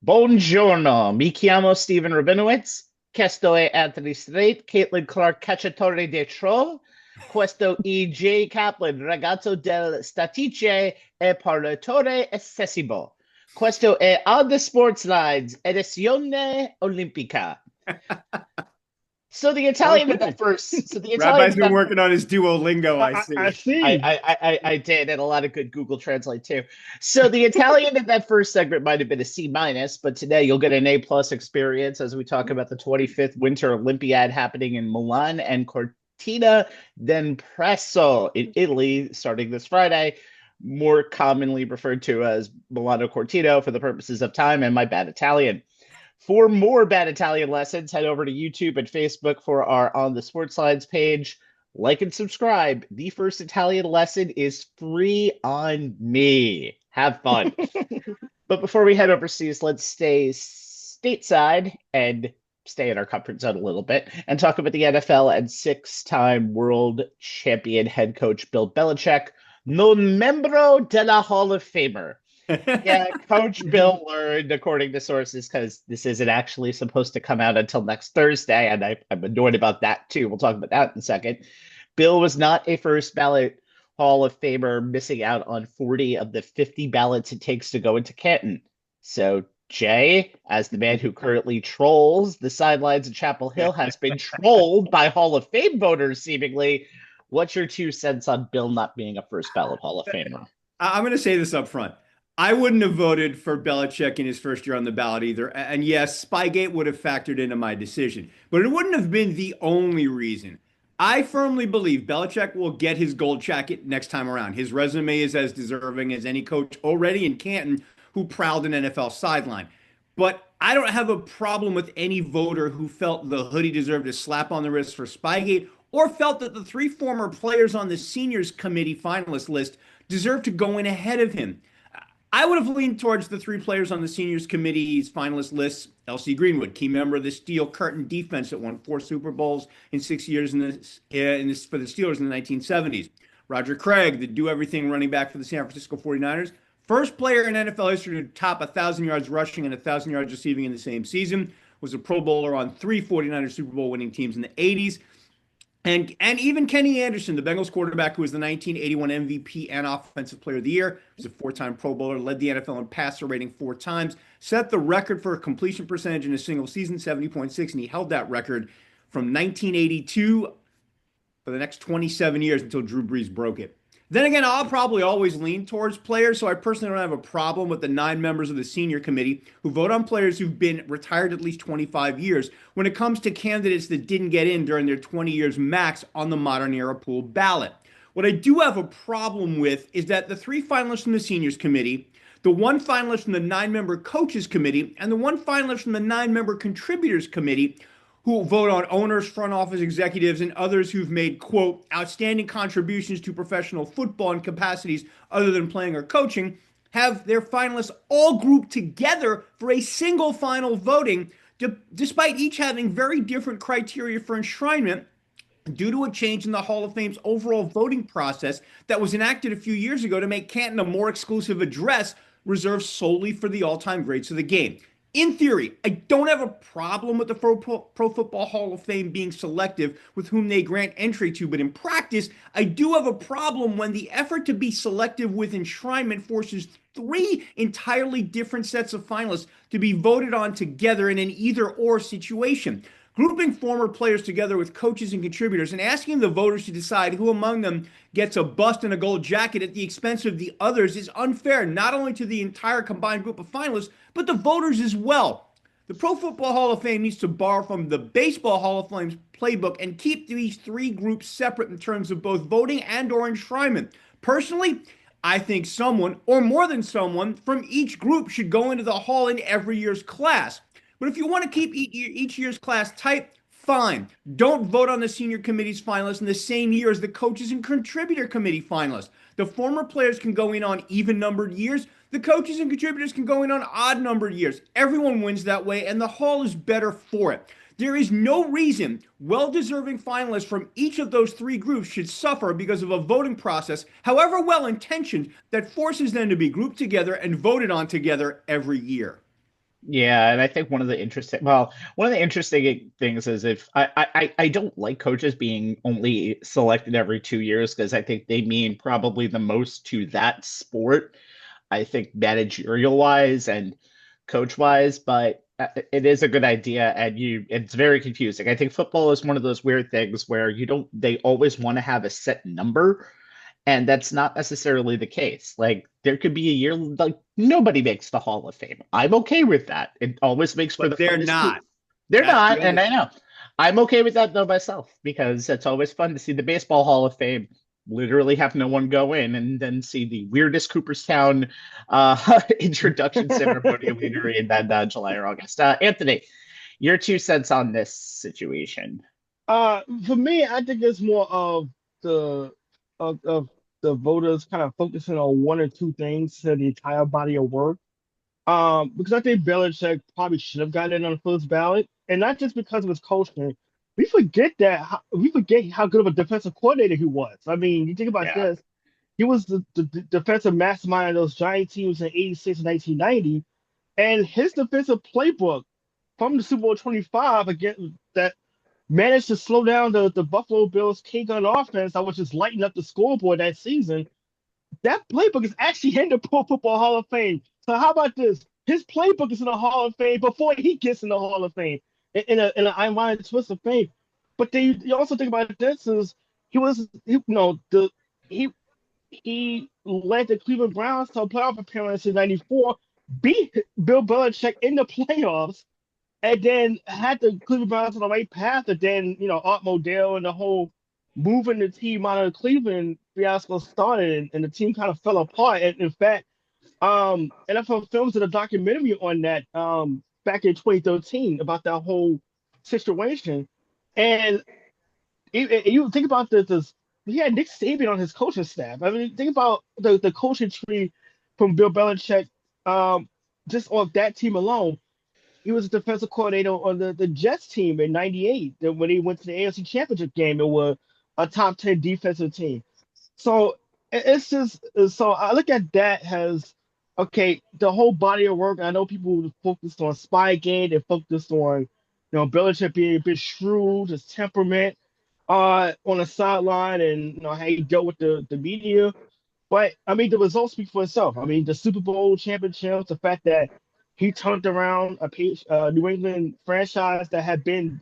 Buongiorno, mi chiamo Stephen Rabinowitz. Questo è Anthony Strait, Caitlin Clark, cacciatore di troll. Questo è J. Kaplan, ragazzo del statice e parlatore accessibile. Questo è On the Sports Lines, edizione olimpica. So the Italian did Okay. that first. So the Italian Rabbi's did been that. working on his Duolingo, I I see. see. I did, and a lot of good Google Translate too. So the Italian in that first segment might have been a C minus, but today you'll get an A plus experience as we talk about the 25th Winter Olympiad happening in Milan and Cortina, then Presso in Italy, starting this Friday, more commonly referred to as Milano-Cortina for the purposes of time, and my bad Italian. For more bad Italian lessons, head over to YouTube and Facebook for our On the Sports Lines page. Like and subscribe. The first Italian lesson is free on me. Have fun. But before we head overseas, let's stay stateside and stay in our comfort zone a little bit and talk about the NFL and six-time world champion head coach Bill Belichick, non membro de la Hall of Famer. Yeah, Coach Bill learned, according to sources, because this isn't actually supposed to come out until next Thursday, and I'm annoyed about that too. We'll talk about that in a second. Bill was not a first ballot Hall of Famer, missing out on 40 of the 50 ballots it takes to go into Canton. So, Jay, as the man who currently trolls the sidelines of Chapel Hill, has been trolled by Hall of Fame voters, seemingly. What's your 2 cents on Bill not being a first ballot Hall of Famer? I'm going to say this up front. I wouldn't have voted for Belichick in his first year on the ballot either. And yes, Spygate would have factored into my decision, but it wouldn't have been the only reason. I firmly believe Belichick will get his gold jacket next time around. His resume is as deserving as any coach already in Canton who prowled an NFL sideline. But I don't have a problem with any voter who felt the hoodie deserved a slap on the wrist for Spygate or felt that the three former players on the seniors committee finalist list deserved to go in ahead of him. I would have leaned towards the three players on the seniors committee's finalist list. L.C. Greenwood, key member of the Steel Curtain defense that won 4 Super Bowls in 6 years for the Steelers in the 1970s. Roger Craig, the do-everything running back for the San Francisco 49ers. First player in NFL history to top 1,000 yards rushing and 1,000 yards receiving in the same season. Was a Pro Bowler on 3 49ers Super Bowl winning teams in the 80s. And even Kenny Anderson, the Bengals quarterback who was the 1981 MVP and Offensive Player of the Year, was a 4-time Pro Bowler, led the NFL in passer rating 4 times, set the record for a completion percentage in a single season, 70.6, and he held that record from 1982 for the next 27 years until Drew Brees broke it. Then again, I'll probably always lean towards players, so I personally don't have a problem with the 9 members of the senior committee who vote on players who've been retired at least 25 years when it comes to candidates that didn't get in during their 20 years max on the modern era pool ballot. What I do have a problem with is that the 3 finalists from the seniors committee, the 1 finalist from the 9-member coaches committee, and the 1 finalist from the 9-member contributors committee who vote on owners, front office executives, and others who've made, quote, outstanding contributions to professional football in capacities other than playing or coaching, have their finalists all grouped together for a single final voting, despite each having very different criteria for enshrinement due to a change in the Hall of Fame's overall voting process that was enacted a few years ago to make Canton a more exclusive address reserved solely for the all-time greats of the game. In theory, I don't have a problem with the Pro Football Hall of Fame being selective with whom they grant entry to, but in practice, I do have a problem when the effort to be selective with enshrinement forces 3 entirely different sets of finalists to be voted on together in an either-or situation. Grouping former players together with coaches and contributors and asking the voters to decide who among them gets a bust and a gold jacket at the expense of the others is unfair, not only to the entire combined group of finalists, but the voters as well. The Pro Football Hall of Fame needs to borrow from the Baseball Hall of Fame's playbook and keep these 3 groups separate in terms of both voting and or enshrinement. Personally, I think someone, or more than someone, from each group should go into the hall in every year's class. But if you want to keep each year's class tight, fine. Don't vote on the senior committee's finalists in the same year as the coaches and contributor committee finalists. The former players can go in on even-numbered years. The coaches and contributors can go in on odd-numbered years. Everyone wins that way, and the hall is better for it. There is no reason well-deserving finalists from each of those 3 groups should suffer because of a voting process, however well-intentioned, that forces them to be grouped together and voted on together every year. Yeah, and I think one of the interesting things is if I don't like coaches being only selected every 2 years because I think they mean probably the most to that sport. I think managerial wise and coach wise, but it is a good idea, and it's very confusing. I think football is one of those weird things where you don't they always want to have a set number, and that's not necessarily the case. Like there could be a year like nobody makes the Hall of Fame. I'm okay with that. It always makes for But the they're funnest poop. not. They're That's the not, other and I know. I'm okay with that though myself because it's always fun to see the Baseball Hall of Fame literally have no one go in and then see the weirdest Cooperstown introduction ceremony leader in that July or August. Anthony, your 2 cents on this situation. For me, I think it's more of the of the voters kind of focusing on one or two things to the entire body of work. Because I think Belichick probably should have gotten in on the first ballot, and not just because of his coaching. We forget how good of a defensive coordinator he was. I mean, you think about Yeah. this. He was the defensive mastermind of those giant teams in '86 and 1990, and his defensive playbook from the Super Bowl 25 again that managed to slow down the Buffalo Bills' K-gun offense that was just lighting up the scoreboard that season. That playbook is actually in the Pro Football Hall of Fame. So how about this? His playbook is in the Hall of Fame before he gets in the Hall of Fame in an ironic twist of fame. But then you also think about this is he was you know the he he led the Cleveland Browns to a playoff appearance in '94, beat Bill Belichick in the playoffs, and then had the Cleveland Browns on the right path. And then Art Modell and the whole moving the team out of Cleveland fiasco started, and the team kind of fell apart. And in fact, NFL Films did a documentary on that back in 2013 about that whole situation. And you think about this, he had Nick Saban on his coaching staff. I mean, think about the coaching tree from Bill Belichick, just off that team alone. He was a defensive coordinator on the Jets team in '98. When he went to the AFC Championship game, it was a top 10 defensive team. So it's just so I look at that as okay, the whole body of work. I know people focused on Spygate and focused on Belichick being a bit shrewd, his temperament on the sideline, and how he dealt with the media. But I mean, the results speak for itself. I mean, the Super Bowl championships, the fact that he turned around a New England franchise that had been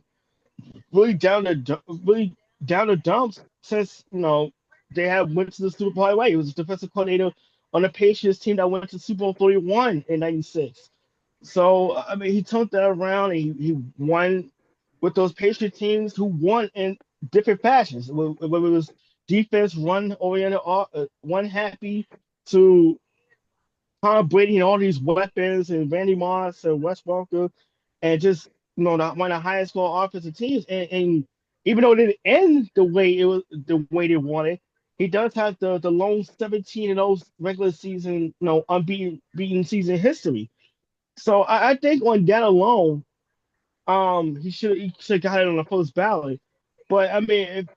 really down the dumps since they had went to the Super Bowl way. He was a defensive coordinator on the Patriots team that went to Super Bowl 31 in '96. So I mean, he turned that around and he won with those Patriot teams who won in different fashions. Whether it was defense, run oriented, one happy to Tom Brady and all these weapons and Randy Moss and Wes Welker and just not one of the highest score offensive teams. And even though it didn't end the way they wanted, he does have the lone 17 in those regular season, unbeaten beaten season history. So I think on that alone, he should have got it on the first ballot. But I mean,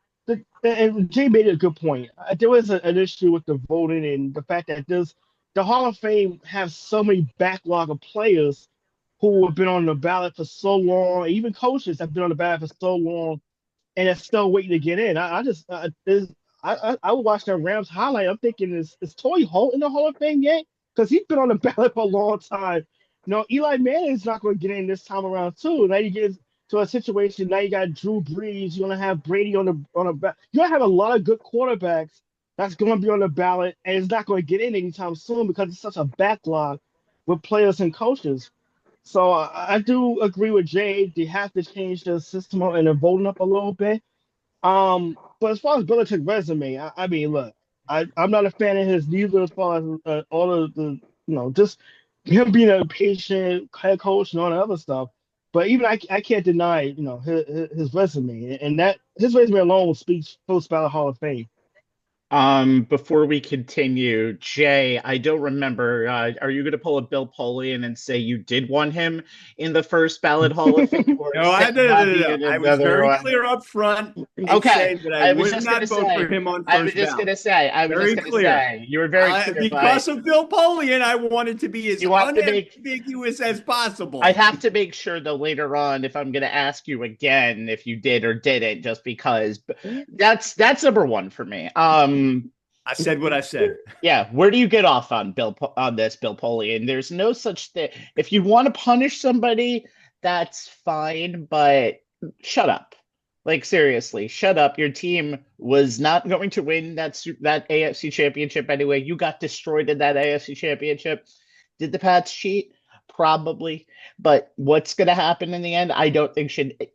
and Jay made a good point. There was an issue with the voting and the fact that the Hall of Fame has so many backlog of players who have been on the ballot for so long, even coaches have been on the ballot for so long, and are still waiting to get in. I would watch that Rams highlight. I'm thinking, is Torrey Holt in the Hall of Fame yet? Because he's been on the ballot for a long time. Eli Manning's not going to get in this time around too. Now you get to a situation. Now you got Drew Brees. You're gonna have Brady on the back. You're gonna have a lot of good quarterbacks that's going to be on the ballot, and it's not going to get in anytime soon because it's such a backlog with players and coaches. So I do agree with Jay. They have to change the system up and the voting up a little bit. But as far as Belichick's resume, I mean, look, I'm not a fan of his neither. As far as all of the, just him being a patient head coach and all the other stuff. But even I can't deny, his resume, and that his resume alone speaks for Ballot Hall of Fame. Before we continue, Jay, I don't remember. Are you going to pull a Bill Polian and say you did want him in the first ballot Hall of Fame, or No, say not no. even I was another very one? clear up front in Okay, saying that I I was would just going to not vote for say, him on first ballot. Very clear. you were very clear, but Because of Bill Polian, I wanted to be as you have to make unambiguous as I possible. have to make sure though later on if I'm going to ask you again if you did or didn't, just because that's number one for me. I said what I said. Yeah, where do you get off on on this Bill Polian? There's no such thing. If you want to punish somebody, that's fine, but shut up. Like seriously, shut up. Your team was not going to win that AFC championship anyway. You got destroyed in that AFC championship. Did the Pats cheat? Probably, but what's going to happen in the end? I don't think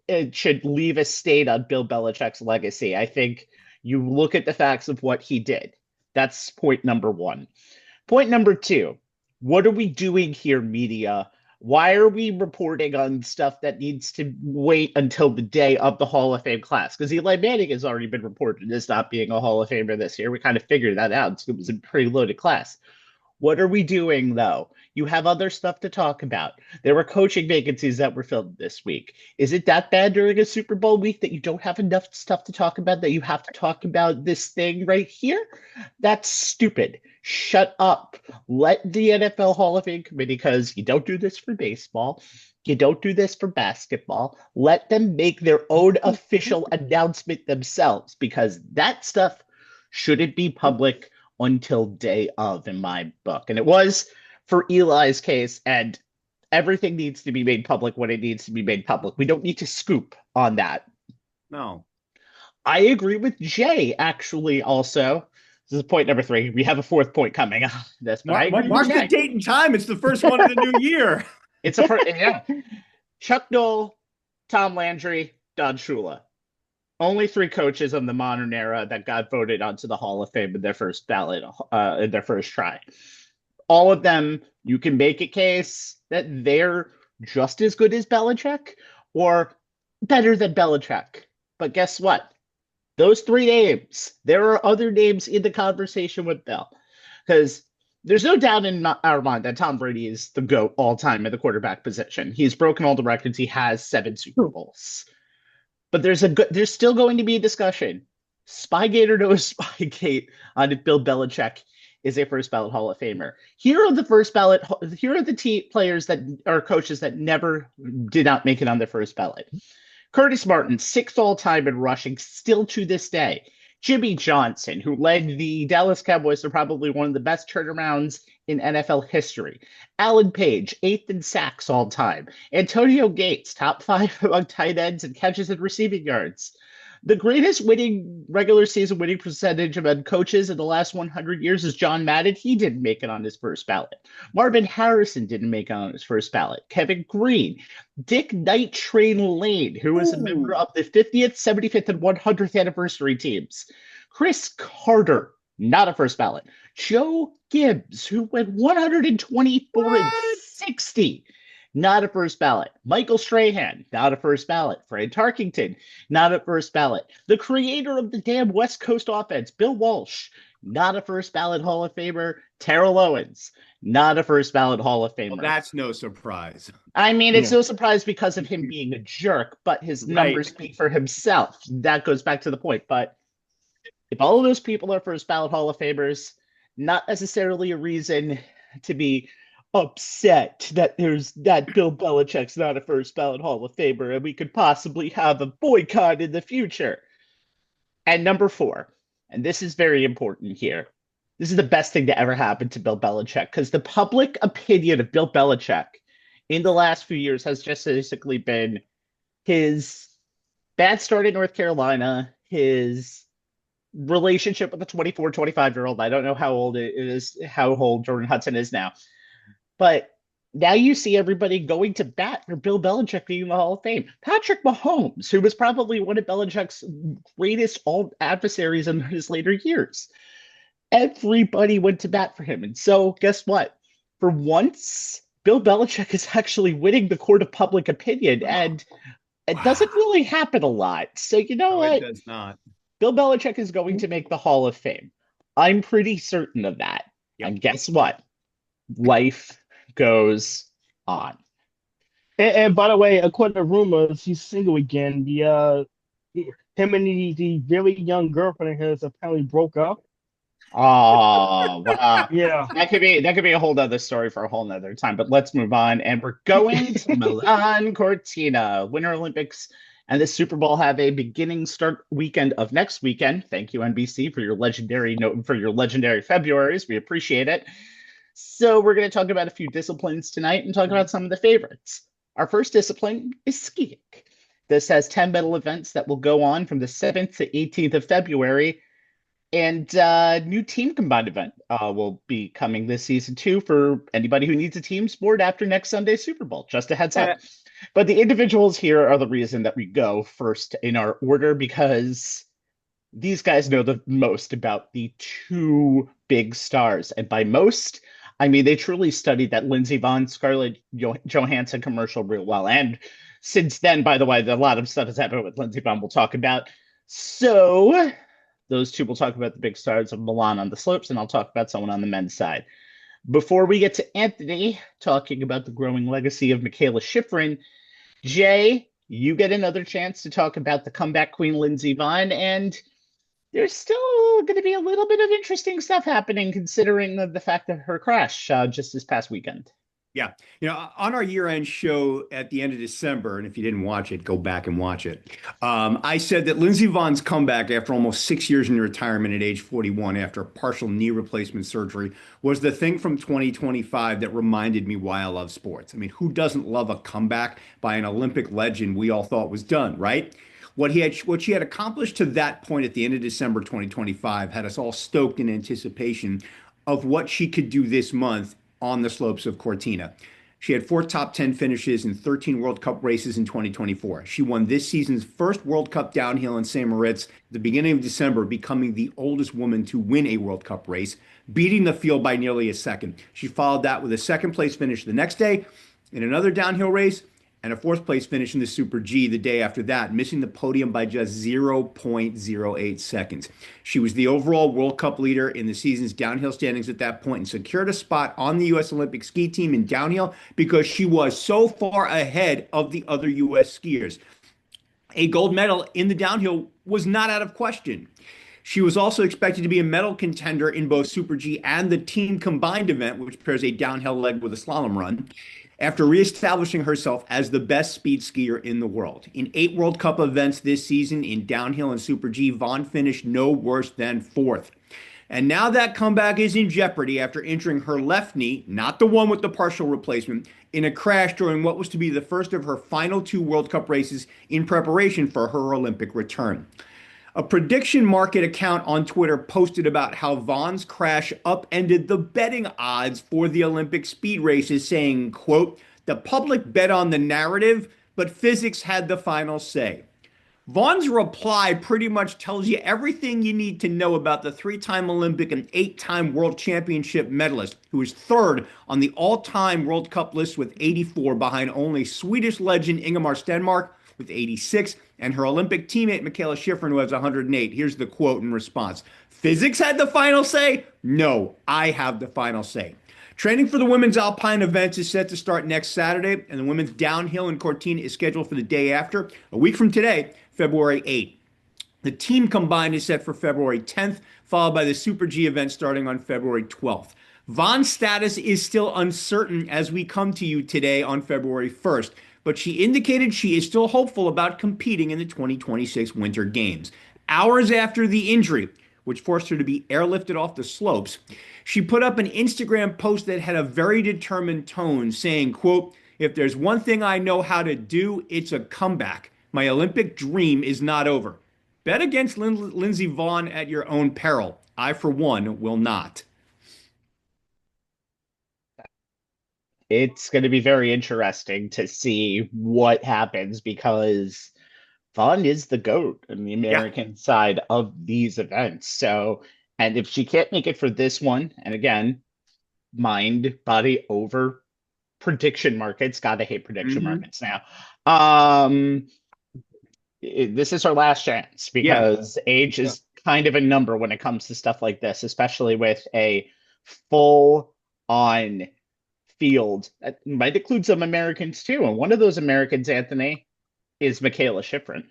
it should leave a stain on Bill Belichick's legacy. I think you look at the facts of what he did. That's point number one. Point number two, what are we doing here, media? Why are we reporting on stuff that needs to wait until the day of the Hall of Fame class? Because Eli Manning has already been reported as not being a Hall of Famer this year. We kind of figured that out. It was a pretty loaded class. What are we doing though? You have other stuff to talk about. There were coaching vacancies that were filled this week. Is it that bad during a Super Bowl week that you don't have enough stuff to talk about, that you have to talk about this thing right here? That's stupid. Shut up. Let the NFL Hall of Fame committee, because you don't do this for baseball. You don't do this for basketball. Let them make their own official announcement themselves, because that stuff shouldn't be public until day of, in my book. And it was for Eli's case, and everything needs to be made public when it needs to be made public. We don't need to scoop on that. No. I agree with Jay, actually, also. This is point number three. We have a fourth point coming on this, but I agree Mark with the Jay. date and time. It's the first one of the new year. It's a first, yeah. Chuck Noll, Tom Landry, Don Shula. Only three coaches of the modern era that got voted onto the Hall of Fame in their first ballot, in their first try. All of them, you can make a case that they're just as good as Belichick or better than Belichick. But guess what? Those three names, there are other names in the conversation with Bill. Because there's no doubt in our mind that Tom Brady is the GOAT all time at the quarterback position. He's broken all the records. He has 7 Super Bowls. But there's still going to be a discussion. Spygate or no Spygate on if Bill Belichick is a first ballot Hall of Famer. Here are the first ballot. Here are the players that are coaches that never did not make it on the first ballot. Curtis Martin, 6th all time in rushing, still to this day. Jimmy Johnson, who led the Dallas Cowboys to probably one of the best turnarounds in NFL history. Alan Page, 8th in sacks all time. Antonio Gates, top 5 among tight ends and catches and receiving yards. The greatest regular season winning percentage among coaches in the last 100 years is John Madden. He didn't make it on his first ballot. Marvin Harrison didn't make it on his first ballot. Kevin Green, Dick Night Train Lane, who was a member of the 50th, 75th, and 100th anniversary teams. Chris Carter, not a first ballot. Joe Gibbs, who went 124 and 60. Not a first ballot. Michael Strahan, not a first ballot. Fred Tarkington, not a first ballot. The creator of the damn West Coast offense, Bill Walsh, not a first ballot Hall of Famer. Terrell Owens, not a first ballot Hall of Famer. Well, that's no surprise. I mean, it's no surprise because of him being a jerk, but his numbers speak for himself. That goes back to the point. But if all of those people are first ballot Hall of Famers, not necessarily a reason to be upset that Bill Belichick's not a first ballot Hall of Famer and we could possibly have a boycott in the future. And number 4, and this is very important here. This is the best thing to ever happen to Bill Belichick, because the public opinion of Bill Belichick in the last few years has just basically been his bad start in North Carolina, his relationship with a 24, 25-year-old. I don't know how old it is, how old Jordan Hudson is now. But now you see everybody going to bat for Bill Belichick being in the Hall of Fame. Patrick Mahomes, who was probably one of Belichick's greatest adversaries in his later years. Everybody went to bat for him. And so guess what? For once, Bill Belichick is actually winning the court of public opinion. And it doesn't really happen a lot. So you know what? It does not. Bill Belichick is going to make the Hall of Fame. I'm pretty certain of that. Yep. And guess what? Life goes on. And by the way, according to rumors, he's single again. Him and the very young girlfriend of his apparently broke up. Oh, wow. Yeah. That could be a whole nother story for a whole nother time. But let's move on. And we're going to Milan-Cortina. Winter Olympics and the Super Bowl have a beginning start weekend of next weekend. Thank you, NBC, for your legendary note for your legendary Februaries. We appreciate it. So we're going to talk about a few disciplines tonight and talk about some of the favorites. Our first discipline is skiing. This has 10 medal events that will go on from the 7th to 18th of February. And new team combined event will be coming this season too for anybody who needs a team sport after next Sunday's Super Bowl. Just a heads up. But the individuals here are the reason that we go first in our order because these guys know the most about the two big stars. And by most, I mean they truly studied that Lindsey Vonn, Scarlett Johansson commercial real well. And since then, by the way, a lot of stuff has happened with Lindsey Vonn we'll talk about. So those two will talk about the big stars of Milan on the slopes, and I'll talk about someone on the men's side. Before we get to Anthony talking about the growing legacy of Michaela Schifrin, Jay, you get another chance to talk about the comeback queen Lindsey Vonn, and there's still going to be a little bit of interesting stuff happening considering the fact that her crash just this past weekend. Yeah. On our year-end show at the end of December, and if you didn't watch it, go back and watch it. I said that Lindsey Vonn's comeback after almost 6 years in retirement at age 41 after a partial knee replacement surgery was the thing from 2025 that reminded me why I love sports. I mean, who doesn't love a comeback by an Olympic legend we all thought was done, right? What she had accomplished to that point at the end of December 2025 had us all stoked in anticipation of what she could do this month on the slopes of Cortina. She had 4 top 10 finishes in 13 World Cup races in 2024. She won this season's first World Cup downhill in St. Moritz at the beginning of December, becoming the oldest woman to win a World Cup race, beating the field by nearly a second. She followed that with a second place finish the next day in another downhill race and a 4th place finish in the Super G the day after that, missing the podium by just 0.08 seconds. She was the overall World Cup leader in the season's downhill standings at that point and secured a spot on the U.S. Olympic ski team in downhill because she was so far ahead of the other U.S. skiers. A gold medal in the downhill was not out of question. She was also expected to be a medal contender in both Super G and the team combined event, which pairs a downhill leg with a slalom run, after reestablishing herself as the best speed skier in the world. In 8 World Cup events this season in downhill and Super G, Vonn finished no worse than 4th. And now that comeback is in jeopardy after injuring her left knee, not the one with the partial replacement, in a crash during what was to be the first of her final 2 World Cup races in preparation for her Olympic return. A prediction market account on Twitter posted about how Vonn's crash upended the betting odds for the Olympic speed races, saying, quote, "The public bet on the narrative, but physics had the final say." Vonn's reply pretty much tells you everything you need to know about the 3-time Olympic and 8-time World Championship medalist, who is 3rd on the all-time World Cup list with 84, behind only Swedish legend Ingemar Stenmark with 86, and her Olympic teammate Michaela Schifrin, who has 108. Here's the quote in response. "Physics had the final say? No, I have the final say." Training for the women's alpine events is set to start next Saturday, and the women's downhill in Cortina is scheduled for the day after, a week from today, February 8th. The team combined is set for February 10th, followed by the Super G event starting on February 12th. Vonn's status is still uncertain as we come to you today on February 1st, but she indicated she is still hopeful about competing in the 2026 Winter Games. Hours after the injury, which forced her to be airlifted off the slopes, she put up an Instagram post that had a very determined tone, saying, quote, "If there's one thing I know how to do, it's a comeback. My Olympic dream is not over. Bet against Lindsey Vonn at your own peril. I, for one, will not." It's going to be very interesting to see what happens because Vaughn is the GOAT on the Yeah. American side of these events. So, and if she can't make it for this one, and again, mind, body over prediction markets, gotta hate prediction markets now. This is her last chance Yeah. because age is kind of a number when it comes to stuff like this, especially with a full on field. That might include some Americans too. And one of those Americans, Anthony, is Michaela Schifrin.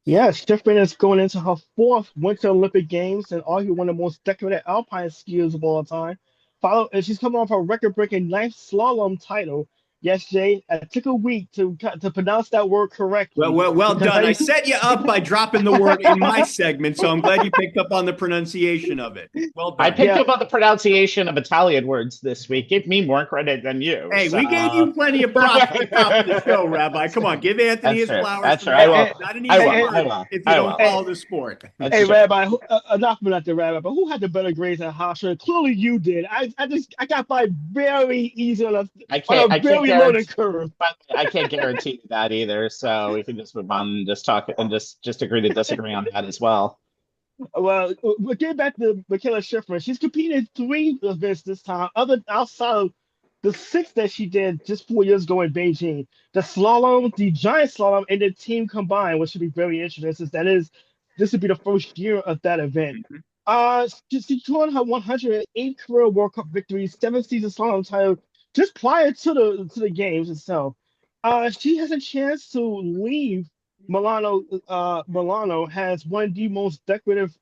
Yeah, Schiffman is going into her fourth Winter Olympic Games and arguably one of the most decorated alpine skiers of all time. And she's coming off a record-breaking ninth slalom title. Yes, Jay, it took a week to pronounce that word correctly. Well done. I set you up by dropping the word in my segment, so I'm glad you picked up on the pronunciation of it. Well done. I picked up on the pronunciation of Italian words this week. Give me more credit than you. Hey, we gave you plenty of props at the top of the show, Rabbi. Come on, give Anthony his flowers. That's right. Not an easy word if you don't follow the sport. Hey, Rabbi, enough about the Rabbi, but who had the better grades at Hofstra? Clearly you did. I got by very easy on a very loaded curve. I can't guarantee that either. So we can just move on and just talk and just agree to disagree on that as well. Well, we'll get back to Michaela Schifrin. She's competed in 3 events this time, outside of the 6 that she did just 4 years ago in Beijing. The slalom, the giant slalom, and the team combined, which should be very interesting since this would be the first year of that event. She joined her 108th career World Cup victory, 7th-season slalom title just prior to the games itself. She has a chance to leave Milano. Milano has one of the most decorative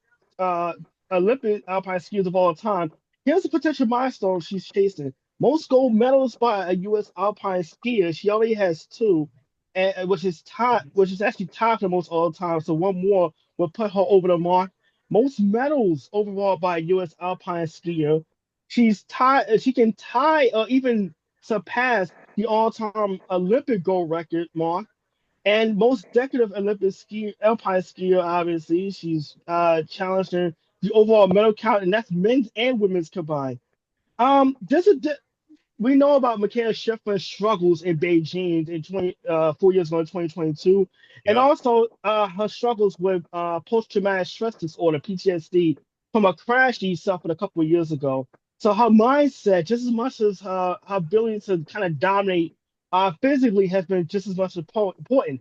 Olympic alpine skiers of all time. Here's a potential milestone she's chasing. Most gold medals by a U.S. alpine skier. She already has 2, and which is actually tied for most all time. So one more will put her over the mark. Most medals overall by a U.S. alpine skier. She can tie or even surpass the all-time Olympic gold record mark. And most decorative Olympic alpine skier, obviously. She's challenged in the overall medal count, and that's men's and women's combined. We know about Michaela Schifrin's struggles in Beijing in 4 years ago in 2022, and also her struggles with post-traumatic stress disorder, PTSD, from a crash she suffered a couple of years ago. So her mindset, just as much as her ability to kind of dominate physically, has been just as much important.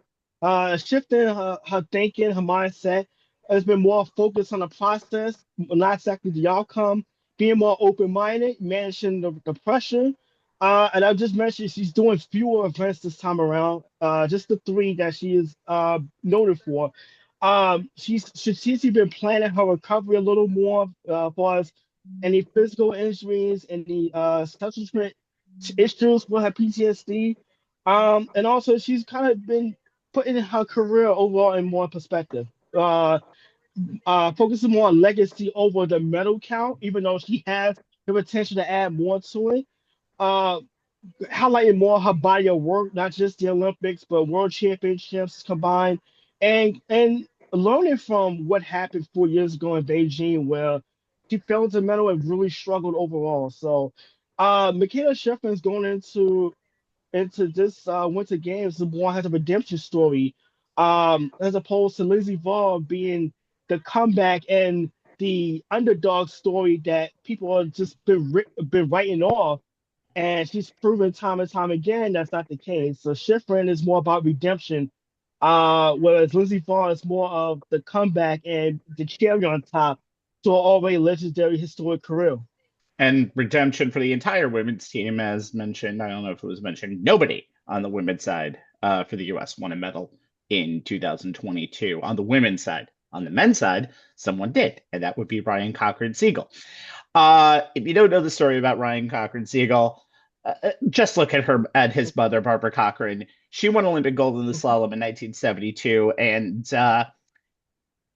Shifting her thinking, her mindset has been more focused on the process, not exactly the outcome, being more open-minded, managing the pressure. And I just mentioned she's doing fewer events this time around, just the 3 that she is noted for. She's been planning her recovery a little more as far as any physical injuries, any subsequent issues with her PTSD. And also she's kind of been putting her career overall in more perspective. Focusing more on legacy over the medal count, even though she has the potential to add more to it. Highlighting more her body of work, not just the Olympics, but world championships combined, and learning from what happened 4 years ago in Beijing, where she failed to medal and really struggled overall. So, Michaela Schifrin is going into this Winter Games. The boy has a redemption story, as opposed to Lindsey Vonn being the comeback and the underdog story that people have just been writing off. And she's proven time and time again that's not the case. So Schifrin is more about redemption, whereas Lindsey Vonn is more of the comeback and the cherry on top to an already legendary historic career. And redemption for the entire women's team, as mentioned. I don't know if it was mentioned. Nobody on the women's side for the U.S. won a medal in 2022 on the women's side. On the men's side, someone did, and that would be Ryan Cochran-Siegel. If you don't know the story about Ryan Cochran-Siegel, just look at his mother, Barbara Cochran. She won Olympic gold in the slalom in 1972, and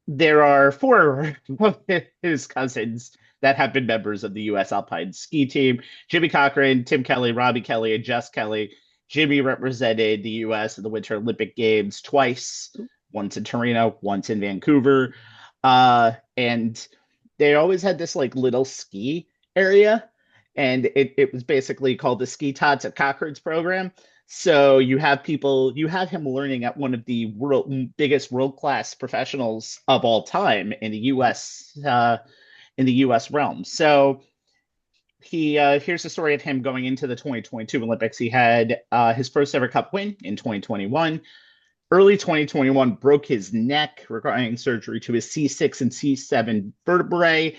there are 4 of his cousins that have been members of the U.S. Alpine ski team. Jimmy Cochran, Tim Kelly, Robbie Kelly, and Jess Kelly. Jimmy represented the U.S. in the Winter Olympic Games twice, once in Torino, once in Vancouver. And they always had this like little ski area, and it was basically called the Ski Tots at Cochran's program. So you have him learning at one of the biggest world-class professionals of all time in the U.S. Realm. So here's the story of him going into the 2022 Olympics. He had his first ever cup win in 2021. early 2021 broke his neck, requiring surgery to his C6 and C7 vertebrae.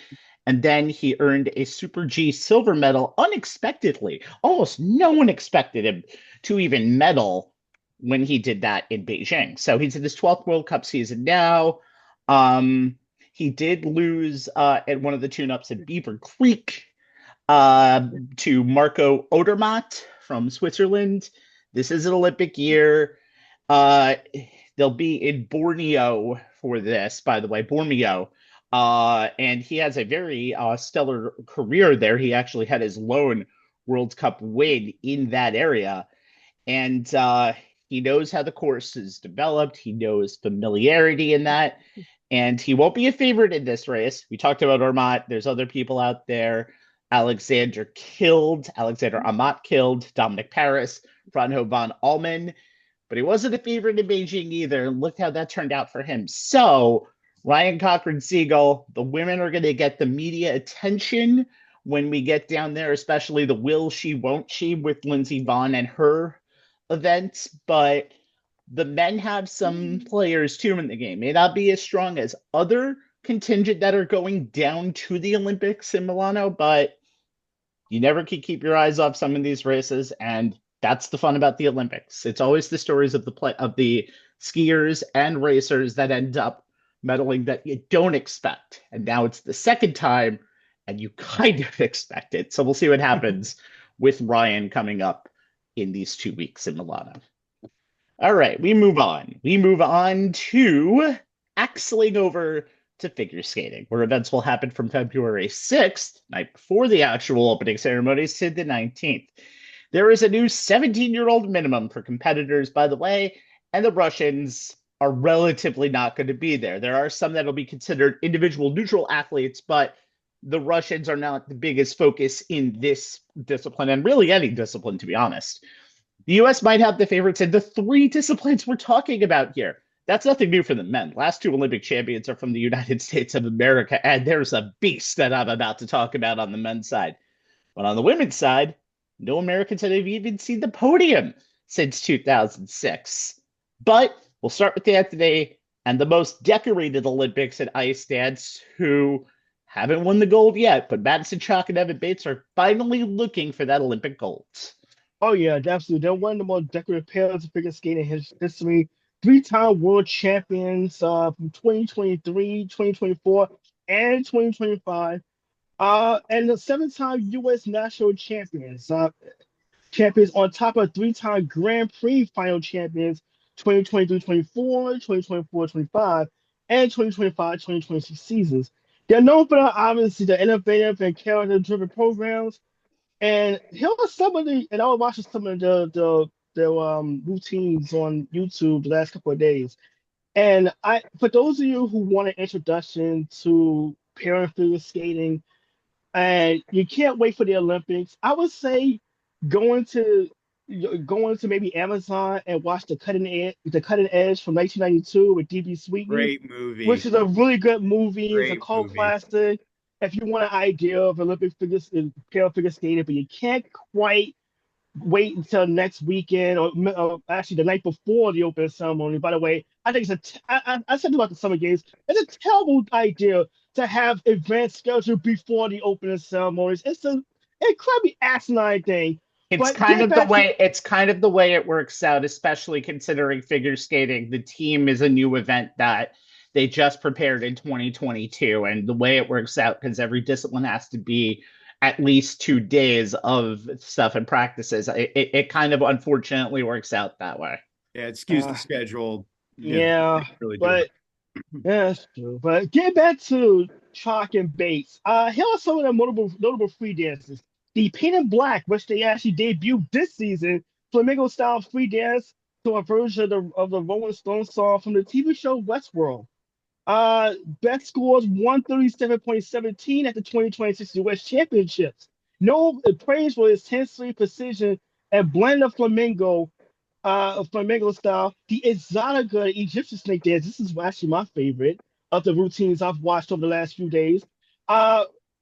And then he earned a Super G silver medal unexpectedly. Almost no one expected him to even medal when he did that in Beijing. So he's in his 12th World Cup season now. He did lose at one of the tune-ups at Beaver Creek to Marco Odermatt from Switzerland. This is an Olympic year. They'll be in Borneo for this, by the way, Borneo. And he has a very stellar career there. He actually had his lone World Cup win in that area. And he knows how the course is developed. He knows familiarity in that. And he won't be a favorite in this race. We talked about Ormat. There's other people out there. Alexander Amat killed, Dominic Paris, Franjo van Almen. But he wasn't a favorite in Beijing either. Look how that turned out for him. So Ryan Cochran-Siegel, the women are going to get the media attention when we get down there, especially the will she, won't she with Lindsey Vonn and her events. But the men have some players too in the game. May not be as strong as other contingent that are going down to the Olympics in Milano, but you never can keep your eyes off some of these races, and that's the fun about the Olympics. It's always the stories of the skiers and racers that end up medaling that you don't expect. And now it's the second time, and you kind of expect it. So we'll see what happens with Ryan coming up in these 2 weeks in Milano. All right, we move on. We move on to axling over to figure skating, where events will happen from February 6th, night before the actual opening ceremonies, to the 19th. There is a new 17-year-old minimum for competitors, by the way, and the Russians are relatively not going to be there. There are some that will be considered individual neutral athletes, but the Russians are not the biggest focus in this discipline, and really any discipline, to be honest. The U.S. might have the favorites in the 3 disciplines we're talking about here. That's nothing new for the men. Last 2 Olympic champions are from the United States of America, and there's a beast that I'm about to talk about on the men's side. But on the women's side, no Americans have even seen the podium since 2006. But we'll start with Anthony and the most decorated Olympics at ice dance, who haven't won the gold yet, but Madison Chock and Evan Bates are finally looking for that Olympic gold. Oh, yeah, absolutely. They're one of the most decorated pairs of figure skating history. 3-time world champions from 2023, 2024, and 2025. And the 7-time U.S. national champions. Champions on top of 3-time Grand Prix final champions 2023-24, 2024-25, and 2025-2026 seasons. They're known for obviously the innovative and character-driven programs. And here are some of the, and I was watching some of the routines on YouTube the last couple of days. And for those of you who want an introduction to para figure skating, and you can't wait for the Olympics, I would say going to maybe Amazon and watch the Cutting Edge from 1992 with D.B. Sweetin. Great movie. Which is a really good movie. Great it's a cult movie. classic. If you want an idea of Olympic figures and para figure skating, but you can't quite wait until next weekend or actually the night before the opening ceremony. By the way, I think I said about the Summer Games. It's a terrible idea to have events scheduled before the opening ceremonies. It's an incredibly asinine thing. It's kind of the way it works out, especially considering figure skating. The team is a new event that they just prepared in 2022, and the way it works out, because every discipline has to be at least 2 days of stuff and practices. It kind of unfortunately works out that way. Yeah, it skews the schedule. Yeah, really but yeah, that's true. But getting back to Chock and Bates, here are some of the notable free dances. The Paint in Black, which they actually debuted this season, flamingo-style free dance to a version of the Rolling Stones song from the TV show Westworld. Beth scores 137.17 at the 2026 U.S. Championships. No praise for his tensely precision and blend of flamingo style. The Exotica Egyptian snake dance. This is actually my favorite of the routines I've watched over the last few days.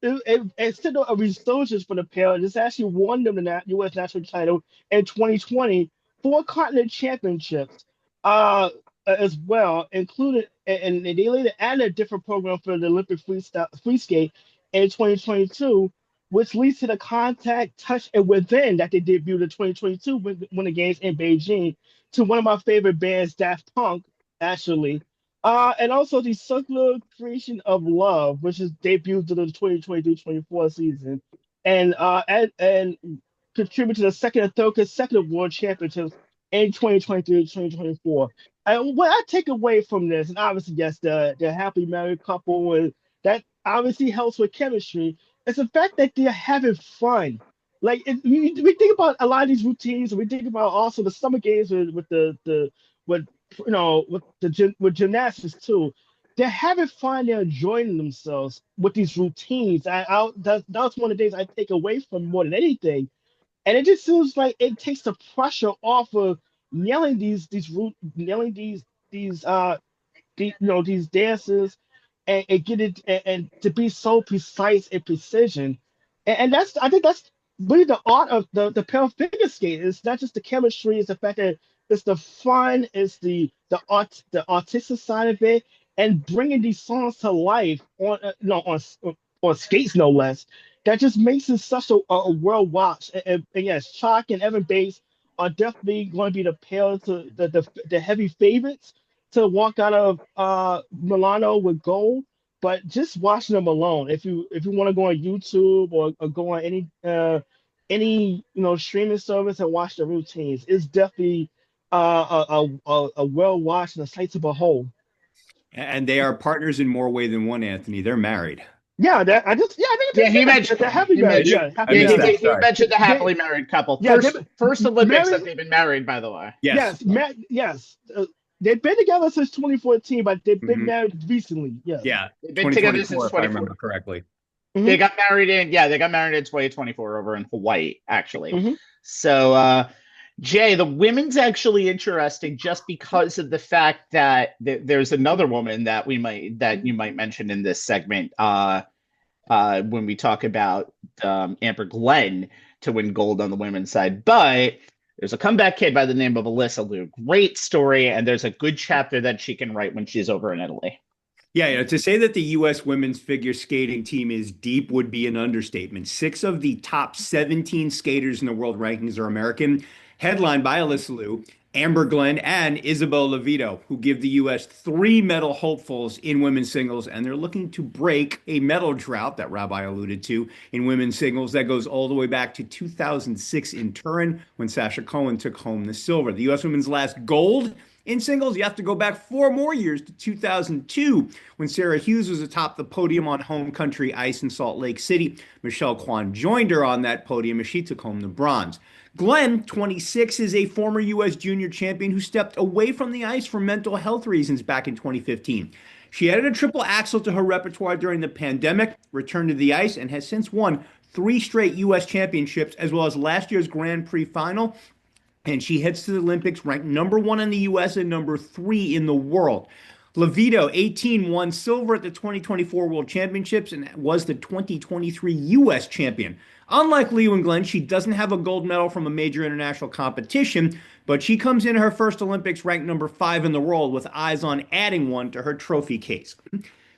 Instead of a resurgence for the pair, this actually won them the U.S. national title in 2020 for Continent Championships. as well, included, and they later added a different program for the Olympic free skate in 2022, which leads to the contact, touch, and within that they debuted in 2022 Winter Games in Beijing to one of my favorite bands, Daft Punk, actually. And also the Circular Creation of Love, which is debuted in the 2023-24 season, and contributed to the second and third consecutive world championships in 2023-2024. And what I take away from this, and obviously, yes, the happily married couple, and that obviously helps with chemistry, is the fact that they're having fun. Like we think about a lot of these routines, and we think about also the summer games with the with with gymnastics too. They're having fun. They're enjoying themselves with these routines. That's one of the things I take away from more than anything, and it just seems like it takes the pressure off of nailing nailing these dances, and get it, and to be so precise and precision, and that's, I think that's really the art of the pair of figure skate. It's not just the chemistry; it's the fact that it's the fun, it's the artistic side of it, and bringing these songs to life on on skates no less. That just makes it such a world watch. And yes, Chalk and Evan Bates are definitely going to be the pair to the heavy favorites to walk out of Milano with gold. But just watching them alone, if you want to go on YouTube, or go on any streaming service and watch the routines, it's definitely a well watched and a sight to behold. And they are partners in more way than one, Anthony. They're married. Yeah, I think Yeah, he mentioned the happy he marriage. mentioned, Yeah, happy yeah, missed marriage. that. he Sorry. mentioned the happily married couple. Yeah, First Olympics that married. they've been married, by the way. Yes. Yes, yes. They've been together since 2014, but they've been Mhm. married recently. Yes. Yeah. They've been together since 2024, if I remember 24. correctly. They Hmm. got married in 2024 over in Hawaii, actually. Hmm. So, Jay, the women's actually interesting just because of the fact that there's another woman that you might mention in this segment. When we talk about Amber Glenn to win gold on the women's side. But there's a comeback kid by the name of Alyssa Liu. Great story, and there's a good chapter that she can write when she's over in Italy. Yeah, to say that the U.S. women's figure skating team is deep would be an understatement. 6 of the top 17 skaters in the world rankings are American, headlined by Alyssa Liu, Amber Glenn, and Isabel Levito, who give the U.S. 3 medal hopefuls in women's singles, and they're looking to break a medal drought that Rabbi alluded to in women's singles that goes all the way back to 2006 in Turin when Sasha Cohen took home the silver. The U.S. women's last gold in singles, you have to go back 4 more years to 2002 when Sarah Hughes was atop the podium on home country ice in Salt Lake City. Michelle Kwan joined her on that podium as she took home the bronze. Glenn, 26, is a former U.S. junior champion who stepped away from the ice for mental health reasons back in 2015. She added a triple axel to her repertoire during the pandemic, returned to the ice, and has since won 3 straight U.S. championships, as well as last year's Grand Prix final. And she heads to the Olympics ranked #1 in the U.S. and #3 in the world. Levito, 18, won silver at the 2024 World Championships and was the 2023 U.S. champion. Unlike Liu and Glenn, she doesn't have a gold medal from a major international competition, but she comes in her first Olympics ranked #5 in the world with eyes on adding one to her trophy case.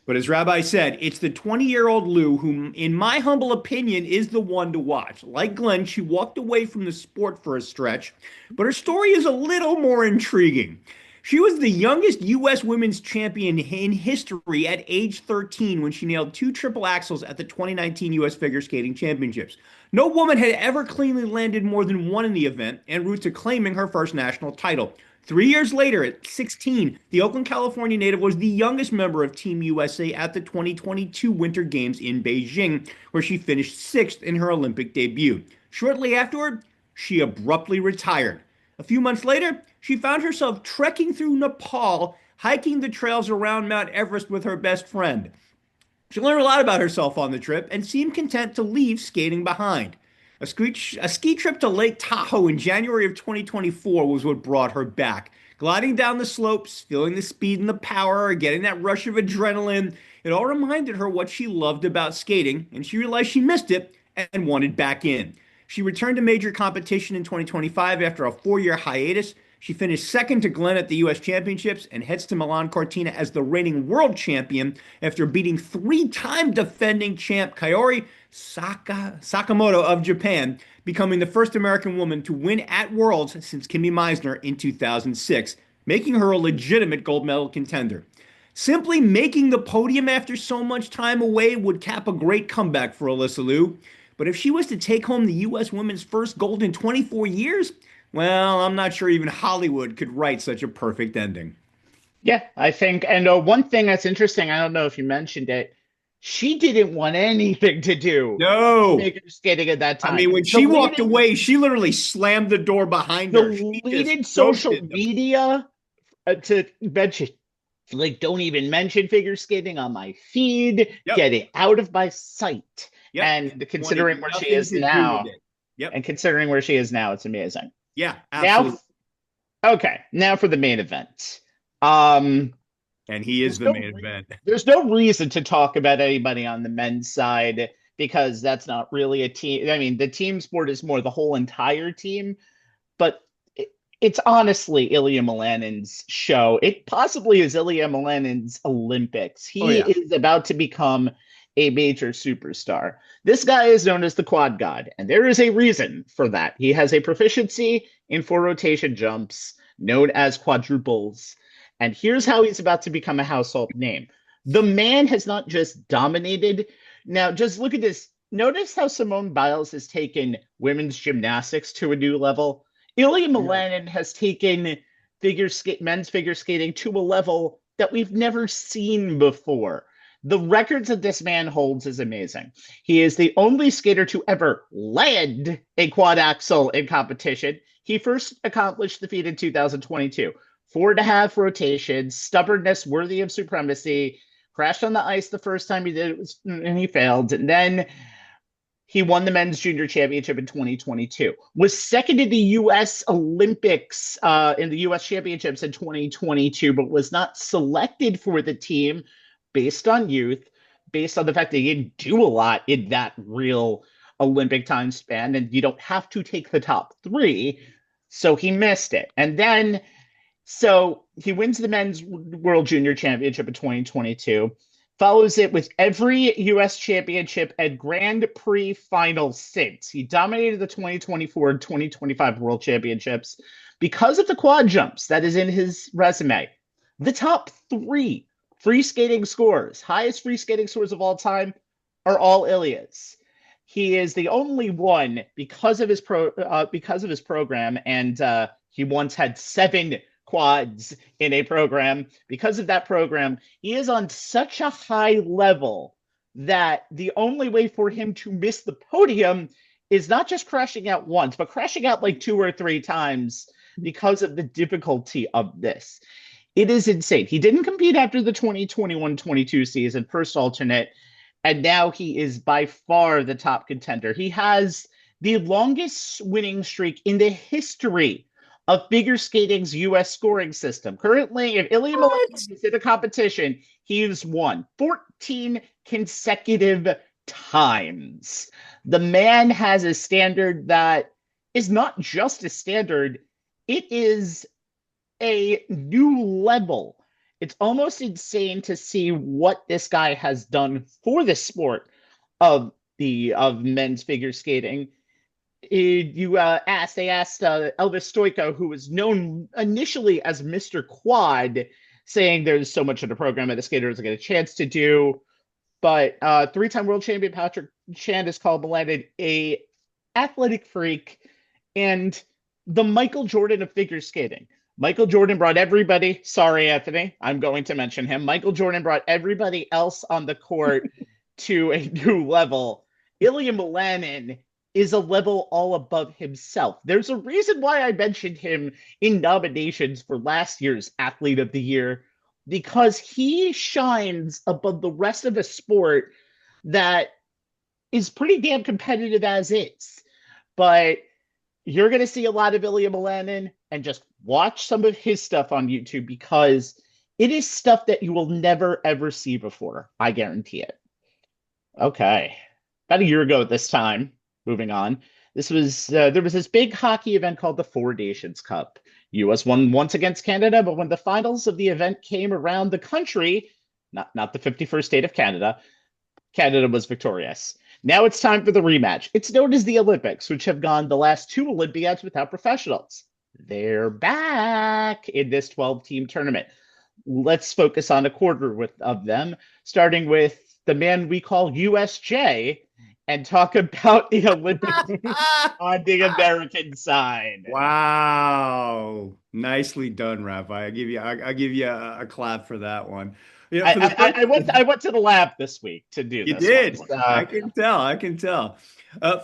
But as Rabbi said, it's the 20-year-old Liu who, in my humble opinion, is the one to watch. Like Glenn, she walked away from the sport for a stretch, but her story is a little more intriguing. She was the youngest U.S. women's champion in history at age 13 when she nailed 2 triple axels at the 2019 U.S. Figure Skating Championships. No woman had ever cleanly landed more than one in the event, en route to claiming her first national title. 3 years later, at 16, the Oakland, California native was the youngest member of Team USA at the 2022 Winter Games in Beijing, where she finished 6th in her Olympic debut. Shortly afterward, she abruptly retired. A few months later, she found herself trekking through Nepal, hiking the trails around Mount Everest with her best friend. She learned a lot about herself on the trip and seemed content to leave skating behind. A ski trip to Lake Tahoe in January of 2024 was what brought her back. Gliding down the slopes, feeling the speed and the power, getting that rush of adrenaline, it all reminded her what she loved about skating, and she realized she missed it and wanted back in. She returned to major competition in 2025 after a 4-year hiatus. She finished second to Glenn at the U.S. Championships and heads to Milan-Cortina as the reigning world champion after beating three-time defending champ Kaori Sakamoto of Japan, becoming the first American woman to win at Worlds since Kimi Meisner in 2006, making her a legitimate gold medal contender. Simply making the podium after so much time away would cap a great comeback for Alyssa Liu. But if she was to take home the U.S. women's first gold in 24 years, well, I'm not sure even Hollywood could write such a perfect ending. Yeah, I think. And one thing that's interesting, I don't know if you mentioned it, she didn't want anything to do No. with figure skating at that time. I mean, when she walked away, she literally slammed the door behind her. The leading social media to mention, like, don't even mention figure skating on my feed. Yep. Get it out of my sight. Yep. And considering where she is now, and considering where she is now, it's amazing. Yeah, absolutely. Now for the main event. And he is the main event. There's no reason to talk about anybody on the men's side because that's not really a team. I mean, the team sport is more the whole entire team, but it's honestly Ilya Milanin's show. It possibly is Ilya Milanin's Olympics. He is about to become a major superstar. This guy is known as the quad god, and there is a reason for that. He has a proficiency in 4 rotation jumps known as quadruples. And here's how he's about to become a household name. The man has not just dominated. Now, just look at this. Notice how Simone Biles has taken women's gymnastics to a new level. Ilya Milanin has taken men's figure skating to a level that we've never seen before. The records that this man holds is amazing. He is the only skater to ever land a quad axel in competition. He first accomplished the feat in 2022. 4.5 rotations, stubbornness worthy of supremacy, crashed on the ice the first time he did it, and he failed. And then he won the men's junior championship in 2022. Was second in the U.S. Olympics in the U.S. championships in 2022, but was not selected for the team based on youth, based on the fact that he didn't do a lot in that real Olympic time span, and you don't have to take the top 3. So he missed it. And then so he wins the men's World Junior Championship in 2022, follows it with every U.S. championship and Grand Prix final since. He dominated the 2024 and 2025 World Championships because of the quad jumps that is in his resume. The top 3 free skating scores, highest free skating scores of all time, are all Ilya's. He is the only one because of his program, and he once had 7 quads in a program. Because of that program, he is on such a high level that the only way for him to miss the podium is not just crashing out once, but crashing out like 2 or 3 times because of the difficulty of this. It is insane. He didn't compete after the 2021-22 season, first alternate, and now he is by far the top contender. He has the longest winning streak in the history of figure skating's U.S. scoring system. Currently, if Ilya Milanin is in a competition, he's won 14 consecutive times. The man has a standard that is not just a standard, it is a new level. It's almost insane to see what this guy has done for the sport of men's figure skating. They asked Elvis Stoico, who was known initially as Mr. Quad, saying there's so much of the program that a skater doesn't get a chance to do. But 3-time world champion Patrick Chand has called Milanin a athletic freak and the Michael Jordan of figure skating. Michael Jordan brought everybody, sorry, Anthony, I'm going to mention him. Michael Jordan brought everybody else on the court to a new level. Ilya Milanin is a level all above himself. There's a reason why I mentioned him in nominations for last year's Athlete of the Year, because he shines above the rest of a sport that is pretty damn competitive as is. But you're going to see a lot of Ilya Milanin, and just watch some of his stuff on YouTube because it is stuff that you will never, ever see before. I guarantee it. Okay. About a year ago at this time, moving on, there was this big hockey event called the Four Nations Cup U.S. won once against Canada, but when the finals of the event came around the country, not the 51st state of Canada, Canada was victorious. Now it's time for the rematch. It's known as the Olympics, which have gone the last two Olympiads without professionals. They're back in this 12-team tournament. Let's focus on a quarter of them, starting with the man we call USJ, and talk about the Olympics on the American side. Wow. Nicely done, Raph. I give you a clap for that one. You know, I went to the lab this week to do you this. did. One. I can tell.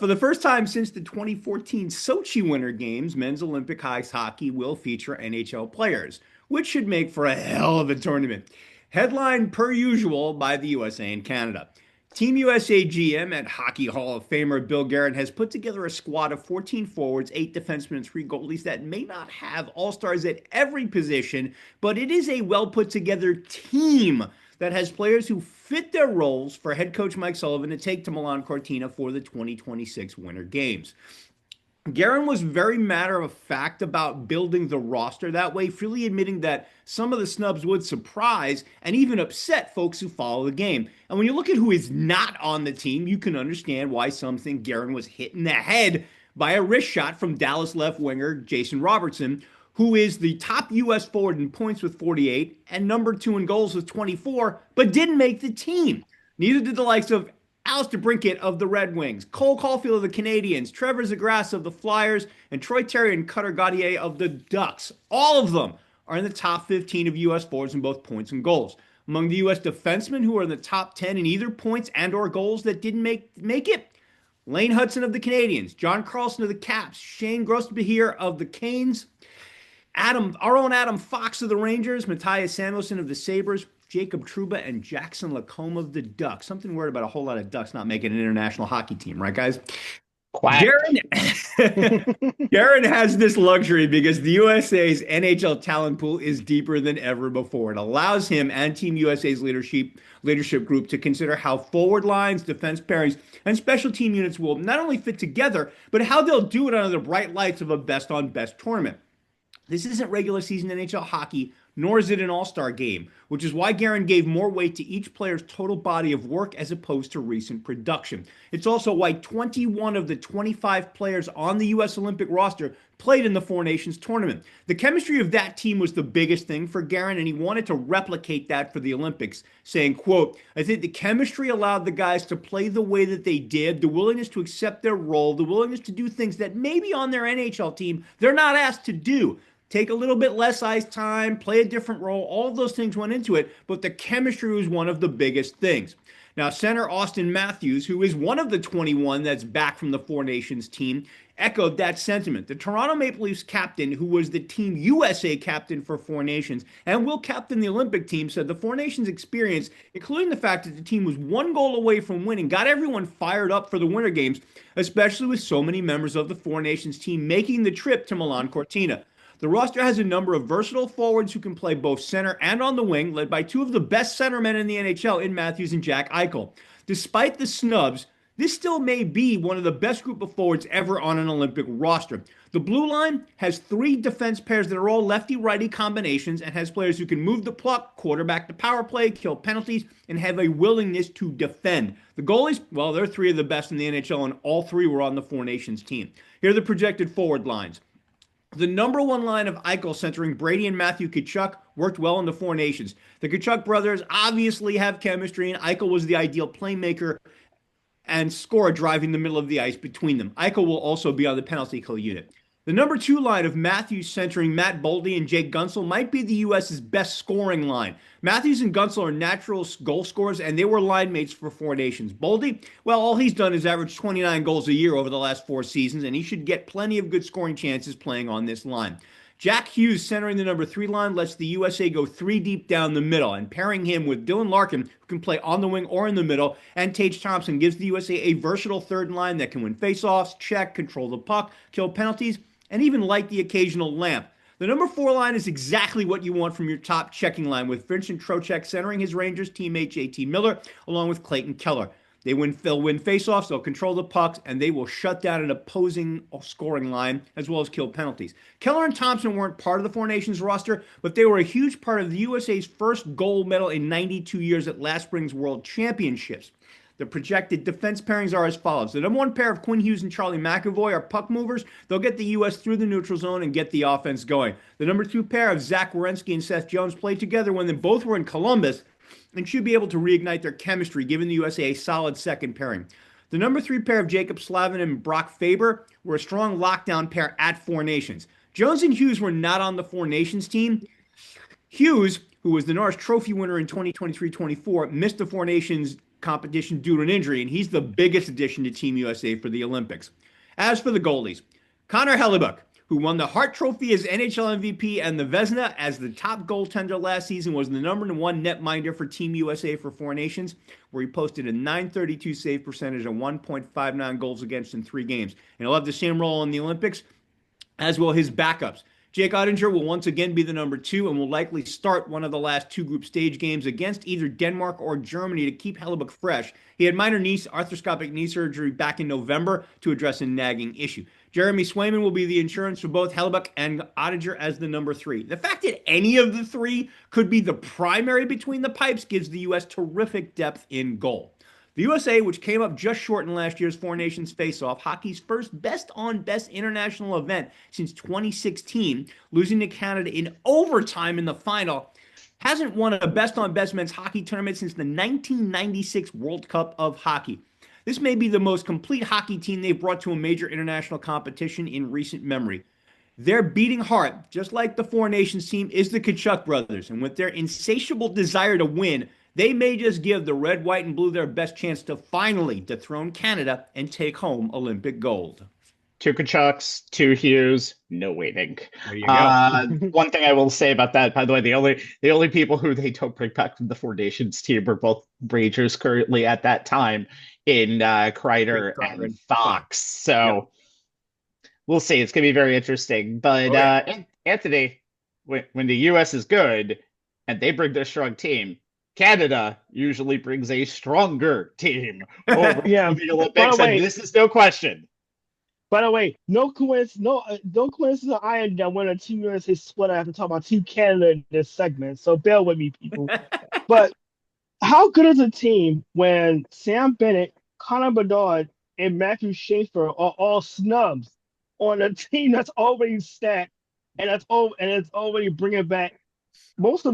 For the first time since the 2014 Sochi Winter Games, men's Olympic ice hockey will feature NHL players, which should make for a hell of a tournament. Headlined per usual by the USA and Canada. Team USA GM and Hockey Hall of Famer Bill Guerin has put together a squad of 14 forwards, 8 defensemen, and 3 goalies that may not have all-stars at every position, but it is a well-put-together team that has players who fit their roles for head coach Mike Sullivan to take to Milan-Cortina for the 2026 Winter Games. Guerin was very matter of fact about building the roster that way, freely admitting that some of the snubs would surprise and even upset folks who follow the game. And when you look at who is not on the team, you can understand why some think Guerin was hit in the head by a wrist shot from Dallas left winger Jason Robertson, who is the top U.S. forward in points with 48 and number 2 in goals with 24, but didn't make the team. Neither did the likes of Alistair Brinkett of the Red Wings, Cole Caulfield of the Canadiens, Trevor Zegras of the Flyers, and Troy Terry and Cutter Gaudier of the Ducks. All of them are in the top 15 of U.S. forwards in both points and goals. Among the U.S. defensemen who are in the top 10 in either points and or goals that didn't make it, Lane Hudson of the Canadiens, John Carlson of the Caps, Shane Grosbehere of the Canes, our own Adam Fox of the Rangers, Matthias Samuelsson of the Sabres, Jacob Trouba, and Jackson Lacombe of the Ducks. Something weird about a whole lot of Ducks not making an international hockey team, right, guys? Guerin has this luxury because the USA's NHL talent pool is deeper than ever before. It allows him and Team USA's leadership group to consider how forward lines, defense pairings, and special team units will not only fit together, but how they'll do it under the bright lights of a best-on-best tournament. This isn't regular season NHL hockey, nor is it an all-star game, which is why Guerin gave more weight to each player's total body of work as opposed to recent production. It's also why 21 of the 25 players on the U.S. Olympic roster played in the Four Nations tournament. The chemistry of that team was the biggest thing for Guerin, and he wanted to replicate that for the Olympics, saying, quote, "I think the chemistry allowed the guys to play the way that they did, the willingness to accept their role, the willingness to do things that maybe on their NHL team they're not asked to do. Take a little bit less ice time, play a different role. All of those things went into it, but the chemistry was one of the biggest things." Now, center Austin Matthews, who is one of the 21 that's back from the Four Nations team, echoed that sentiment. The Toronto Maple Leafs captain, who was the Team USA captain for Four Nations and will captain the Olympic team, said the Four Nations experience, including the fact that the team was 1 goal away from winning, got everyone fired up for the Winter Games, especially with so many members of the Four Nations team making the trip to Milan-Cortina. The roster has a number of versatile forwards who can play both center and on the wing, led by 2 of the best centermen in the NHL in Matthews and Jack Eichel. Despite the snubs, this still may be one of the best group of forwards ever on an Olympic roster. The blue line has 3 defense pairs that are all lefty-righty combinations and has players who can move the puck, quarterback the power play, kill penalties, and have a willingness to defend. The goalies, well, they're 3 of the best in the NHL, and all 3 were on the Four Nations team. Here are the projected forward lines. The number 1 line of Eichel centering Brady and Matthew Tkachuk worked well in the Four Nations. The Tkachuk brothers obviously have chemistry, and Eichel was the ideal playmaker and scorer driving the middle of the ice between them. Eichel will also be on the penalty kill unit. The number 2 line of Matthews centering Matt Boldy and Jake Gunsel might be the U.S.'s best scoring line. Matthews and Gunsel are natural goal scorers, and they were line mates for Four Nations. Boldy, well, all he's done is average 29 goals a year over the last 4 seasons, and he should get plenty of good scoring chances playing on this line. Jack Hughes centering the number 3 line lets the USA go 3 deep down the middle, and pairing him with Dylan Larkin, who can play on the wing or in the middle, and Tage Thompson gives the USA a versatile third line that can win faceoffs, check, control the puck, kill penalties, and even light the occasional lamp. The number 4 line is exactly what you want from your top checking line, with Vincent Trocheck centering his Rangers teammate JT Miller, along with Clayton Keller. They'll win faceoffs, they'll control the pucks, and they will shut down an opposing scoring line as well as kill penalties. Keller and Thompson weren't part of the Four Nations roster, but they were a huge part of the USA's first gold medal in 92 years at last spring's World Championships. The projected defense pairings are as follows. The number one pair of Quinn Hughes and Charlie McAvoy are puck movers. They'll get the U.S. through the neutral zone and get the offense going. The number two pair of Zach Werenski and Seth Jones played together when they both were in Columbus and should be able to reignite their chemistry, giving the USA a solid second pairing. The number three pair of Jacob Slavin and Brock Faber were a strong lockdown pair at Four Nations. Jones and Hughes were not on the Four Nations team. Hughes, who was the Norris Trophy winner in 2023-24, missed the Four Nations competition due to an injury, and he's the biggest addition to Team USA for the Olympics. As for the goalies, Connor Hellebuyck, who won the Hart Trophy as NHL MVP and the Vezina as the top goaltender last season, was the number one netminder for Team USA for Four Nations, where he posted a .932 save percentage and 1.59 goals against in 3 games. And he'll have the same role in the Olympics, as will his backups. Jake Ottinger will once again be the number 2 and will likely start one of the last 2 group stage games against either Denmark or Germany to keep Hellebuyck fresh. He had minor arthroscopic knee surgery back in November to address a nagging issue. Jeremy Swayman will be the insurance for both Hellebuyck and Ottinger as the number 3. The fact that any of the 3 could be the primary between the pipes gives the U.S. terrific depth in goal. The USA, which came up just short in last year's Four Nations face-off, hockey's first best-on-best international event since 2016, losing to Canada in overtime in the final, hasn't won a best-on-best men's hockey tournament since the 1996 World Cup of Hockey. This may be the most complete hockey team they've brought to a major international competition in recent memory. Their beating heart, just like the Four Nations team, is the Tkachuk brothers, and with their insatiable desire to win, they may just give the red, white, and blue their best chance to finally dethrone Canada and take home Olympic gold. 2 Tkachuks, 2 Hughes, no waiting. There you go. One thing I will say about that, by the way, the only people who they don't bring back from the Four Nations team are both Rangers currently at that time in Kreider and Fox. So we'll see. It's going to be very interesting. But Anthony, when the U.S. is good and they bring their strong team, Canada usually brings a stronger team over to the Olympics, and this is no question. By the way, no coincidence on iron that when a Team USA split, I have to talk about Team Canada in this segment, so bear with me, people. But how good is a team when Sam Bennett, Connor Bedard, and Matthew Schaefer are all snubs on a team that's already stacked and it's already bringing back most,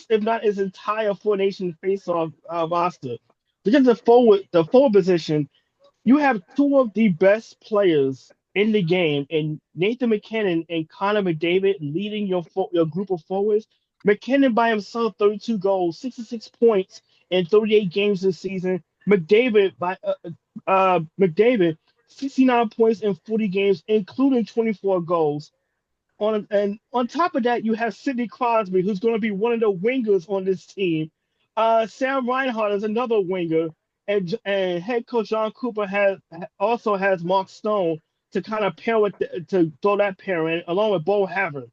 if not his entire Four Nation face-off roster. Because the forward position, you have 2 of the best players in the game, and Nathan McKinnon and Connor McDavid leading your group of forwards. McKinnon by himself, 32 goals, 66 points in 38 games this season. McDavid, 69 points in 40 games, including 24 goals. On top of that, you have Sidney Crosby, who's going to be one of the wingers on this team. Sam Reinhart is another winger, and head coach John Cooper also has Mark Stone to kind of pair to throw that pair in, along with Bo Havard.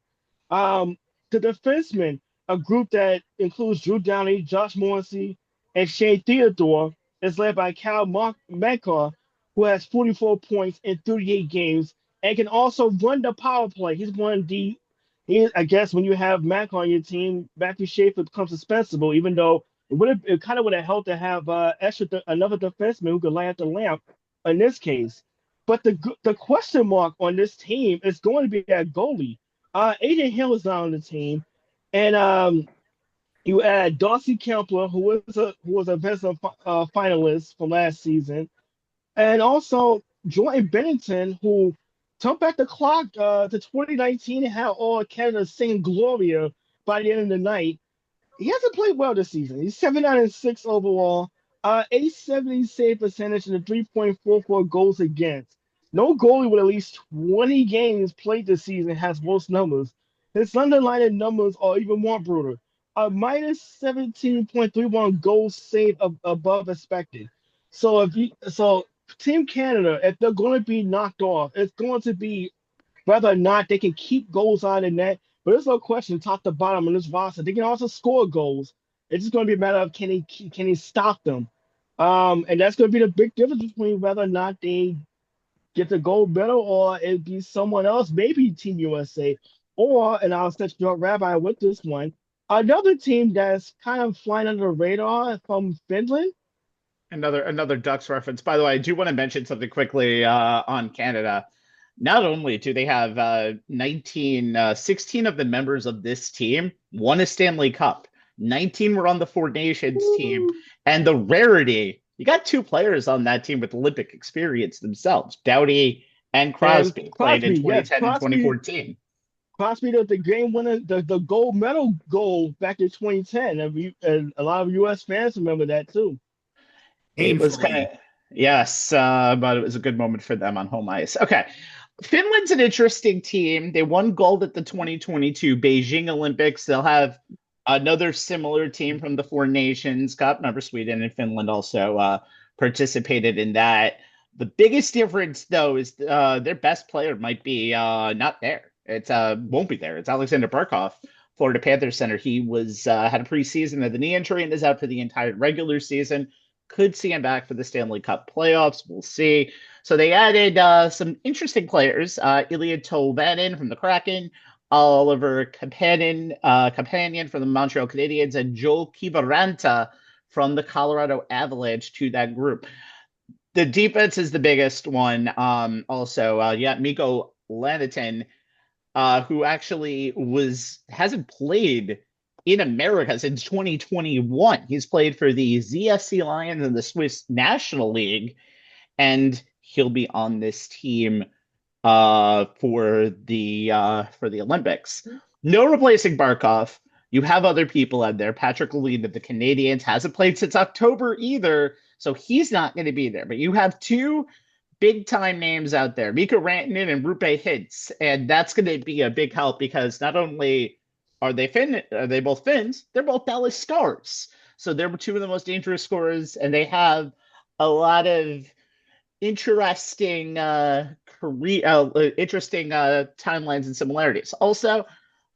The defensemen, a group that includes Drew Downey, Josh Morrissey, and Shane Theodore, is led by Cal Makar, who has 44 points in 38 games. And can also run the power play. I guess when you have Mac on your team, Matthew Schaefer becomes indispensable, even though it kind of would have helped to have another defenseman who could light up the lamp in this case. But the question mark on this team is going to be that goalie. Adrian Hill is not on the team. And you add Darcy Kempler, who was a Vezina finalist from last season. And also Jordan Bennington, who turned back the clock to 2019 and had all Canada singing Gloria by the end of the night. He hasn't played well this season. He's 7-9-6 overall, 870 save percentage, and a 3.44 goals against. No goalie with at least 20 games played this season has most numbers. His underlying numbers are even more brutal. A minus 17.31 goals saved above expected. So Team Canada, if they're going to be knocked off, it's going to be whether or not they can keep goals out of the net. But there's no question, top to bottom on this roster, they can also score goals. It's just going to be a matter of can he stop them. And that's going to be the big difference between whether or not they get the gold medal or it be someone else, maybe Team USA, or, and I'll set you up, Rabbi, with this one, another team that's kind of flying under the radar from Finland. Another Ducks reference. By the way, I do want to mention something quickly on Canada. Not only do they have 16 of the members of this team won a Stanley Cup. 19 were on the Four Nations team. Woo! And the rarity, you got two players on that team with Olympic experience themselves. Doughty and And Crosby played in Crosby, yes, 2010 and 2014. Crosby, the game winner, the gold medal goal back in 2010, and a lot of U.S. fans remember that too. It was kind Painfully. of, yes, but it was a good moment for them on home ice. Okay. Finland's an interesting team. They won gold at the 2022 Beijing Olympics. They'll have another similar team from the Four Nations Cup. Remember, Sweden and Finland also participated in that. The biggest difference, though, is their best player might be not there. It won't be there. It's Alexander Barkov, Florida Panthers center. He was had a preseason of the knee injury and is out for the entire regular season. Could see him back for the Stanley Cup playoffs. We'll see. So they added some interesting players. Ilya Tolvanen from the Kraken, Oliver Companion from the Montreal Canadiens, and Joel Kivaranta from the Colorado Avalanche to that group. The defense is the biggest one. Also, Mikko Lanaton, who actually hasn't played in America since 2021. He's played for the ZSC Lions in the Swiss National League, and he'll be on this team for the Olympics. No replacing Barkov. You have other people out there. Patrick Laline of the Canadiens hasn't played since October either, so he's not going to be there. But you have two big time names out there, Mikko Rantanen and Rupe Hintz, and that's going to be a big help because not only are they both Finns, they're both Dallas Stars. So they're two of the most dangerous scorers, and they have a lot of interesting interesting timelines and similarities. Also,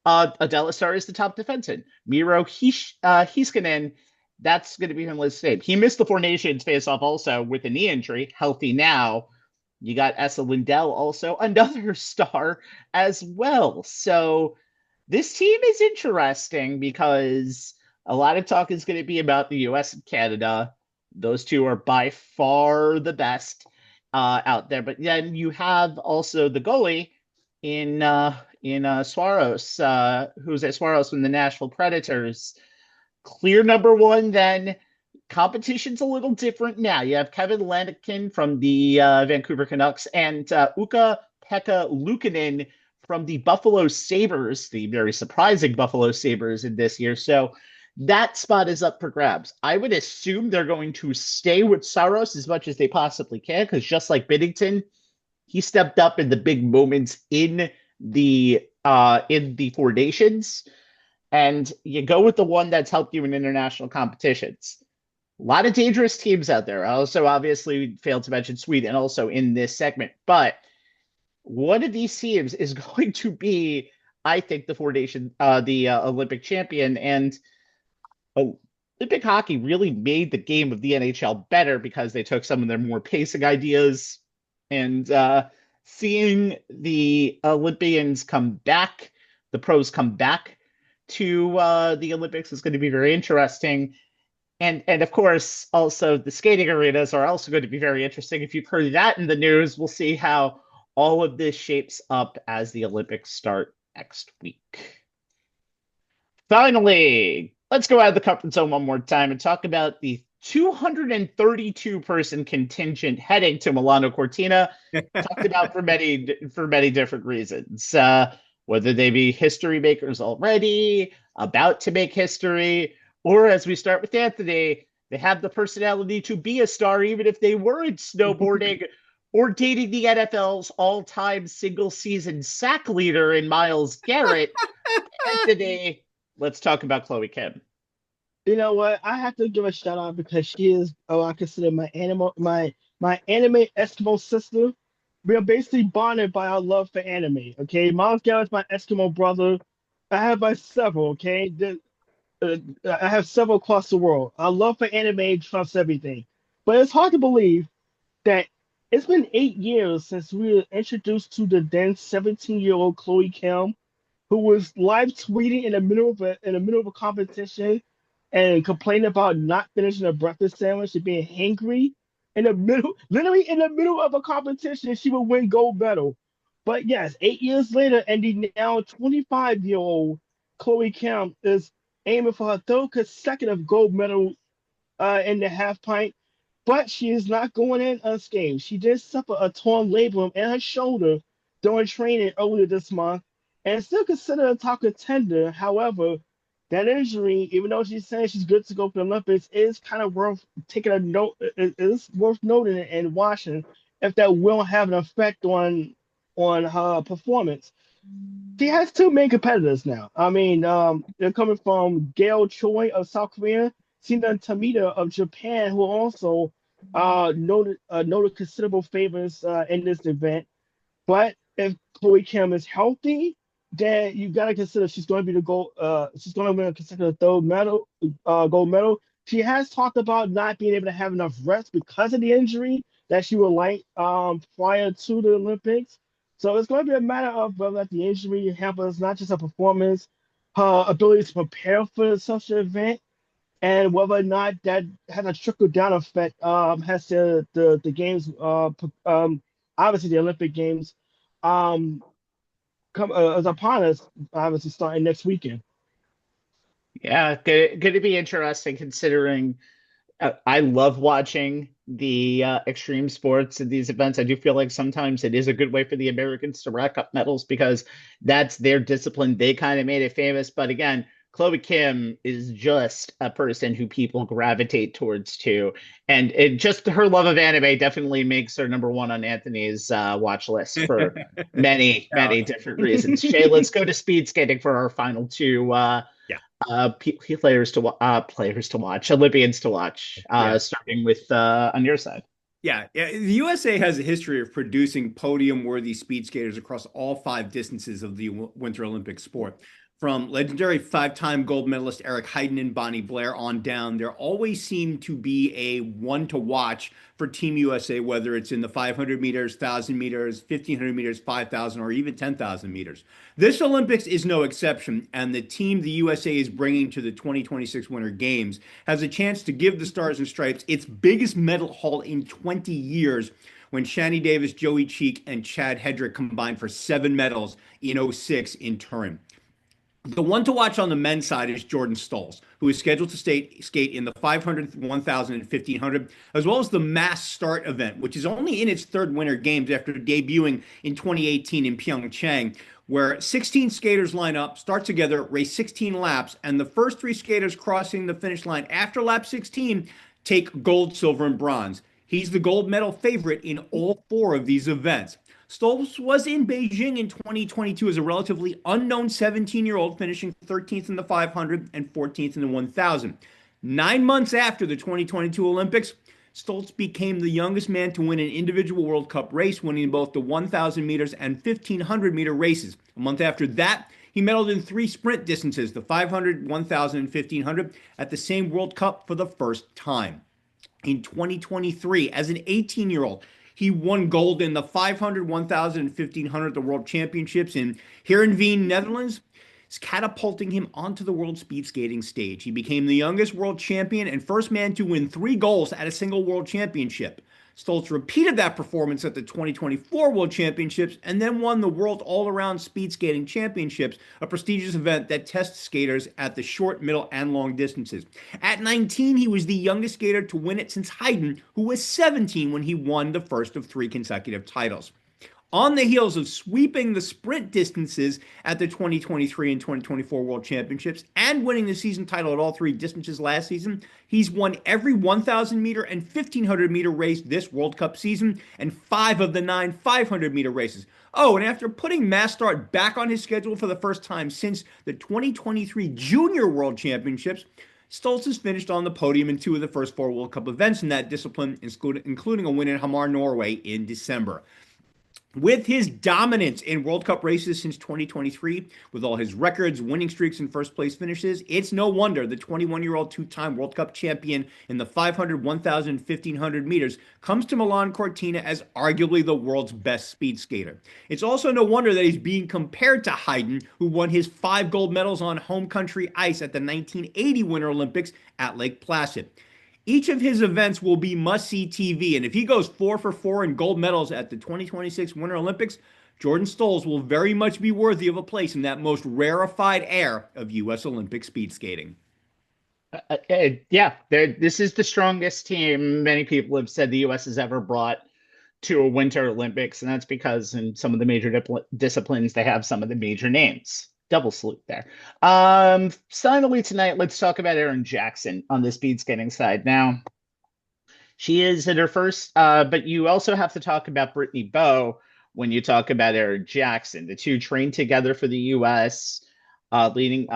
Adela Star is the top defenseman. Miro Heiskanen, that's going to be him listed. He missed the Four Nations face-off also with a knee injury, healthy now. You got Esa Lindell also, another star as well. So this team is interesting because a lot of talk is going to be about the U.S. and Canada. Those two are by far the best out there. But then you have also the goalie in Swaros, who's at Swaros from the Nashville Predators. Clear number one. Then competition's a little different now. You have Kevin Lanikin from the Vancouver Canucks and Ukko-Pekka Luukkonen from the Buffalo Sabres, the very surprising Buffalo Sabres in this year. So that spot is up for grabs. I would assume they're going to stay with Saros as much as they possibly can, because just like Binnington, he stepped up in the big moments in the Four Nations, and you go with the one that's helped you in international competitions. A lot of dangerous teams out there. I also obviously failed to mention Sweden also in this segment, but one of these teams is going to be, I think, the Olympic champion. And Olympic hockey really made the game of the NHL better because they took some of their more pacing ideas, and seeing the Olympians come back, the pros come back to the Olympics is going to be very interesting. And of course, also the skating arenas are also going to be very interesting. If you've heard that in the news, we'll see how all of this shapes up as the Olympics start next week. Finally, let's go out of the comfort zone one more time and talk about the 232-person contingent heading to Milano-Cortina. Talked about for many different reasons. Whether they be history makers already, about to make history, or as we start with Anthony, they have the personality to be a star even if they weren't snowboarding or dating the NFL's all-time single-season sack leader in Myles Garrett. Anthony, let's talk about Chloe Kim. You know what? I have to give a shout out because she is, I consider my anime Eskimo sister. We are basically bonded by our love for anime. Okay, Myles Garrett's my Eskimo brother. I have my several. Okay, I have several across the world. Our love for anime trumps everything. But it's hard to believe that it's been 8 years since we were introduced to the then 17-year-old Chloe Kim, who was live tweeting in the middle of a competition and complaining about not finishing a breakfast sandwich and being hangry in the middle, literally in the middle of a competition, she would win gold medal. But yes, 8 years later, and the now 25-year-old Chloe Kim is aiming for her third consecutive gold medal in the half pipe, but she is not going in unscathed. She did suffer a torn labrum in her shoulder during training earlier this month and is still considered a top contender. However, that injury, even though she's saying she's good to go for the Olympics, is kind of worth taking a note. It is worth noting and watching if that will have an effect on her performance. She has two main competitors now. I mean, they're coming from Gail Choi of South Korea, Sina Tamita of Japan, who are also noted considerable favors in this event. But if Chloe Kim is healthy, then you gotta consider she's going to be the gold. She's going to win a consecutive third medal, gold medal. She has talked about not being able to have enough rest because of the injury that she would like prior to the Olympics. So it's going to be a matter of whether the injury hampers not just her performance, her ability to prepare for such an event, and whether or not that has a trickle down effect has to the games obviously the Olympic Games um come is upon us, obviously starting next weekend. Yeah, going to be interesting considering I love watching the extreme sports at these events. I do feel like sometimes it is a good way for the Americans to rack up medals because that's their discipline. They kind of made it famous. But again, Chloe Kim is just a person who people gravitate towards too. And it just her love of anime definitely makes her number one on Anthony's watch list for many, Yeah. many different reasons. Shay, let's go to speed skating for our final two Yeah. players to watch, Olympians to watch, Yeah. starting with on your side. Yeah, the USA has a history of producing podium-worthy speed skaters across all five distances of the Winter Olympic sport. From legendary five-time gold medalist Eric Heiden and Bonnie Blair on down, there always seemed to be a one to watch for Team USA, whether it's in the 500 meters, 1,000 meters, 1,500 meters, 5,000, or even 10,000 meters. This Olympics is no exception, and the team the USA is bringing to the 2026 Winter Games has a chance to give the Stars and Stripes its biggest medal haul in 20 years when Shani Davis, Joey Cheek, and Chad Hedrick combined for 7 medals in '06 in Turin. The one to watch on the men's side is Jordan Stolz, who is scheduled to skate in the 500, 1,000, and 1,500, as well as the mass start event, which is only in its third Winter Games after debuting in 2018 in Pyeongchang, where 16 skaters line up, start together, race 16 laps, and the first three skaters crossing the finish line after lap 16 take gold, silver, and bronze. He's the gold medal favorite in all four of these events. Stolz was in Beijing in 2022 as a relatively unknown 17-year-old, finishing 13th in the 500 and 14th in the 1,000. 9 months after the 2022 Olympics, Stolz became the youngest man to win an individual World Cup race, winning both the 1,000 meters and 1,500 meter races. A month after that, he medaled in three sprint distances, the 500, 1,000, and 1,500, at the same World Cup for the first time. In 2023, as an 18-year-old, he won gold in the 500, 1,000, and 1,500 at the World Championships in Heerenveen, Netherlands, catapulting him onto the world speed skating stage. He became the youngest world champion and first man to win 3 golds at a single world championship. Stolz repeated that performance at the 2024 World Championships and then won the World All-Around Speed Skating Championships, a prestigious event that tests skaters at the short, middle, and long distances. At 19, he was the youngest skater to win it since Heiden, who was 17 when he won the first of 3 consecutive titles. On the heels of sweeping the sprint distances at the 2023 and 2024 World Championships and winning the season title at all 3 distances last season, he's won every 1,000 meter and 1,500 meter race this World Cup season and 5 of the 9 500 meter races. Oh, and after putting mass start back on his schedule for the first time since the 2023 Junior World Championships, Stolz has finished on the podium in 2 of the first 4 World Cup events in that discipline, including a win in Hamar, Norway in December. With his dominance in World Cup races since 2023, with all his records, winning streaks, and first place finishes, it's no wonder the 21-year-old two-time World Cup champion in the 500, 1,000, 1,500 meters comes to Milan-Cortina as arguably the world's best speed skater. It's also no wonder that he's being compared to Hayden, who won his 5 gold medals on home country ice at the 1980 Winter Olympics at Lake Placid. Each of his events will be must-see TV, and if he goes 4 for 4 in gold medals at the 2026 Winter Olympics, Jordan Stolz will very much be worthy of a place in that most rarefied air of U.S. Olympic speed skating. Yeah, this is the strongest team many people have said the U.S. has ever brought to a Winter Olympics, and that's because in some of the major disciplines, they have some of the major names. Double salute there. Finally tonight, let's talk about Erin Jackson on the speed skating side. Now, she is in her first, but you also have to talk about Brittany Bowe when you talk about Erin Jackson. The two trained together for the U.S., leading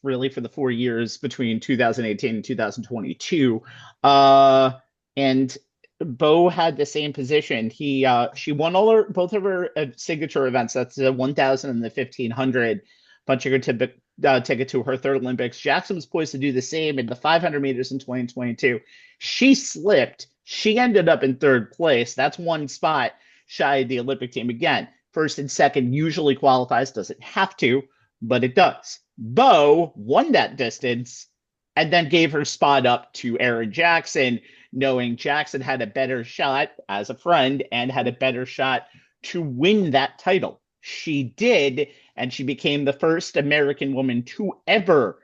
really for the 4 years between 2018 and 2022. And Bowe had the same position. She won both of her signature events. That's the 1,000 and the 1,500. Punching her ticket to her third Olympics. Jackson was poised to do the same in the 500 meters in 2022. She slipped. She ended up in third place. That's one spot shy of the Olympic team. Again, first and second usually qualifies. Doesn't have to, but it does. Bowe won that distance and then gave her spot up to Erin Jackson, knowing Jackson had a better shot as a friend and had a better shot to win that title. She did, and she became the first American woman to ever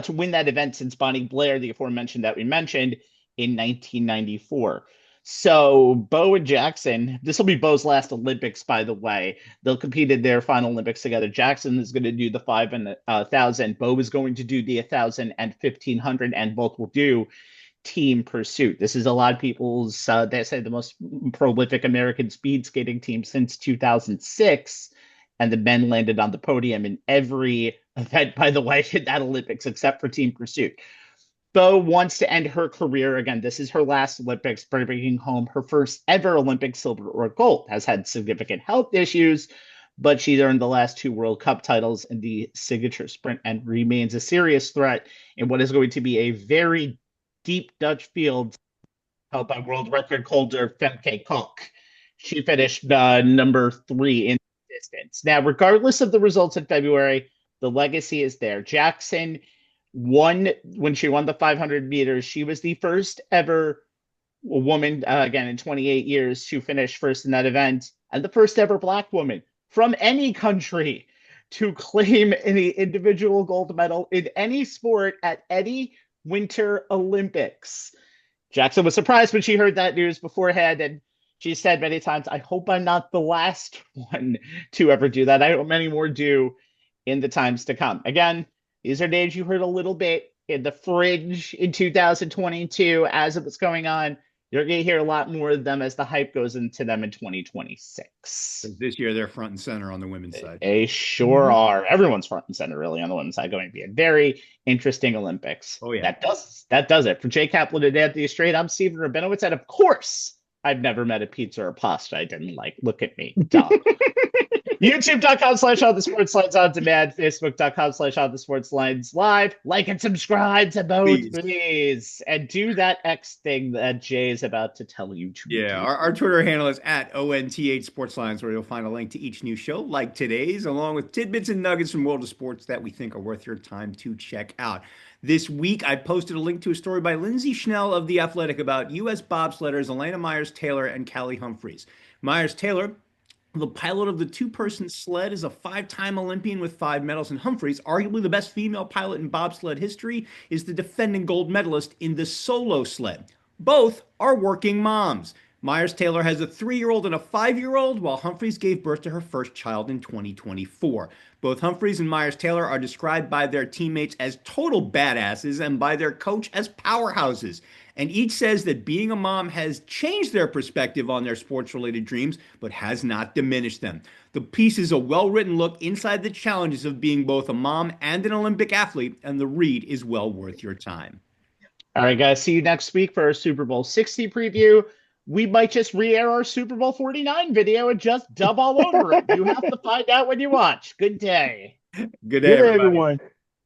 to win that event since Bonnie Blair, the aforementioned that we mentioned, in 1994. So Bowe and Jackson, this will be Bowe's last Olympics, by the way. They'll compete in their final Olympics together. Jackson is going to do the 5 and 1,000. Bowe is going to do the 1,000 and 1,500, and both will do team pursuit. This is a lot of people's, they say, the most prolific American speed skating team since 2006. And the men landed on the podium in every event, by the way, in that Olympics, except for team pursuit. Bowe wants to end her career. Again, this is her last Olympics, bringing home her first ever Olympic silver or gold. Has had significant health issues, but she's earned the last 2 World Cup titles in the signature sprint and remains a serious threat in what is going to be a very deep Dutch field held by world record holder Femke Kok. She finished number 3 in distance. Now, regardless of the results in February, the legacy is there. Jackson won when she won the 500 meters. She was the first ever woman, again, in 28 years to finish first in that event, and the first ever Black woman from any country to claim any individual gold medal in any sport at any Winter Olympics. Jackson was surprised when she heard that news beforehand, and she said many times, I hope I'm not the last one to ever do that. I hope many more do in the times to come. Again, these are names you heard a little bit in the fringe in 2022 as it was going on. You're going to hear a lot more of them as the hype goes into them in 2026. This year, they're front and center on the women's side. They sure are. Everyone's front and center, really, on the women's side. Going to be a very interesting Olympics. Oh, yeah. That does it. For Jay Kaplan and Anthony Strait, I'm Stephen Rabinowitz, and of course, I've never met a pizza or pasta I didn't like. Look at me. Dumb. YouTube.com/On the Sports Lines on demand. Facebook.com/On the Sports Lines live. Like and subscribe to both, please. And do that X thing that Jay is about to tell you to do. Yeah, our Twitter handle is at ONTH Sports Lines, where you'll find a link to each new show, like today's, along with tidbits and nuggets from world of sports that we think are worth your time to check out. This week, I posted a link to a story by Lindsay Schnell of The Athletic about U.S. bobsledders Elena Myers-Taylor and Callie Humphreys. Myers-Taylor, the pilot of the 2-person sled, is a 5-time Olympian with 5 medals, and Humphreys, arguably the best female pilot in bobsled history, is the defending gold medalist in the solo sled. Both are working moms. Myers-Taylor has a 3-year-old and a 5-year-old, while Humphreys gave birth to her first child in 2024. Both Humphreys and Myers-Taylor are described by their teammates as total badasses and by their coach as powerhouses. And each says that being a mom has changed their perspective on their sports-related dreams, but has not diminished them. The piece is a well-written look inside the challenges of being both a mom and an Olympic athlete, and the read is well worth your time. All right, guys. See you next week for our Super Bowl 60 preview. we might just re-air our Super Bowl 49 video and just dub all over it. You have to find out when you watch. Good day. Good day, Good day, everybody. everyone.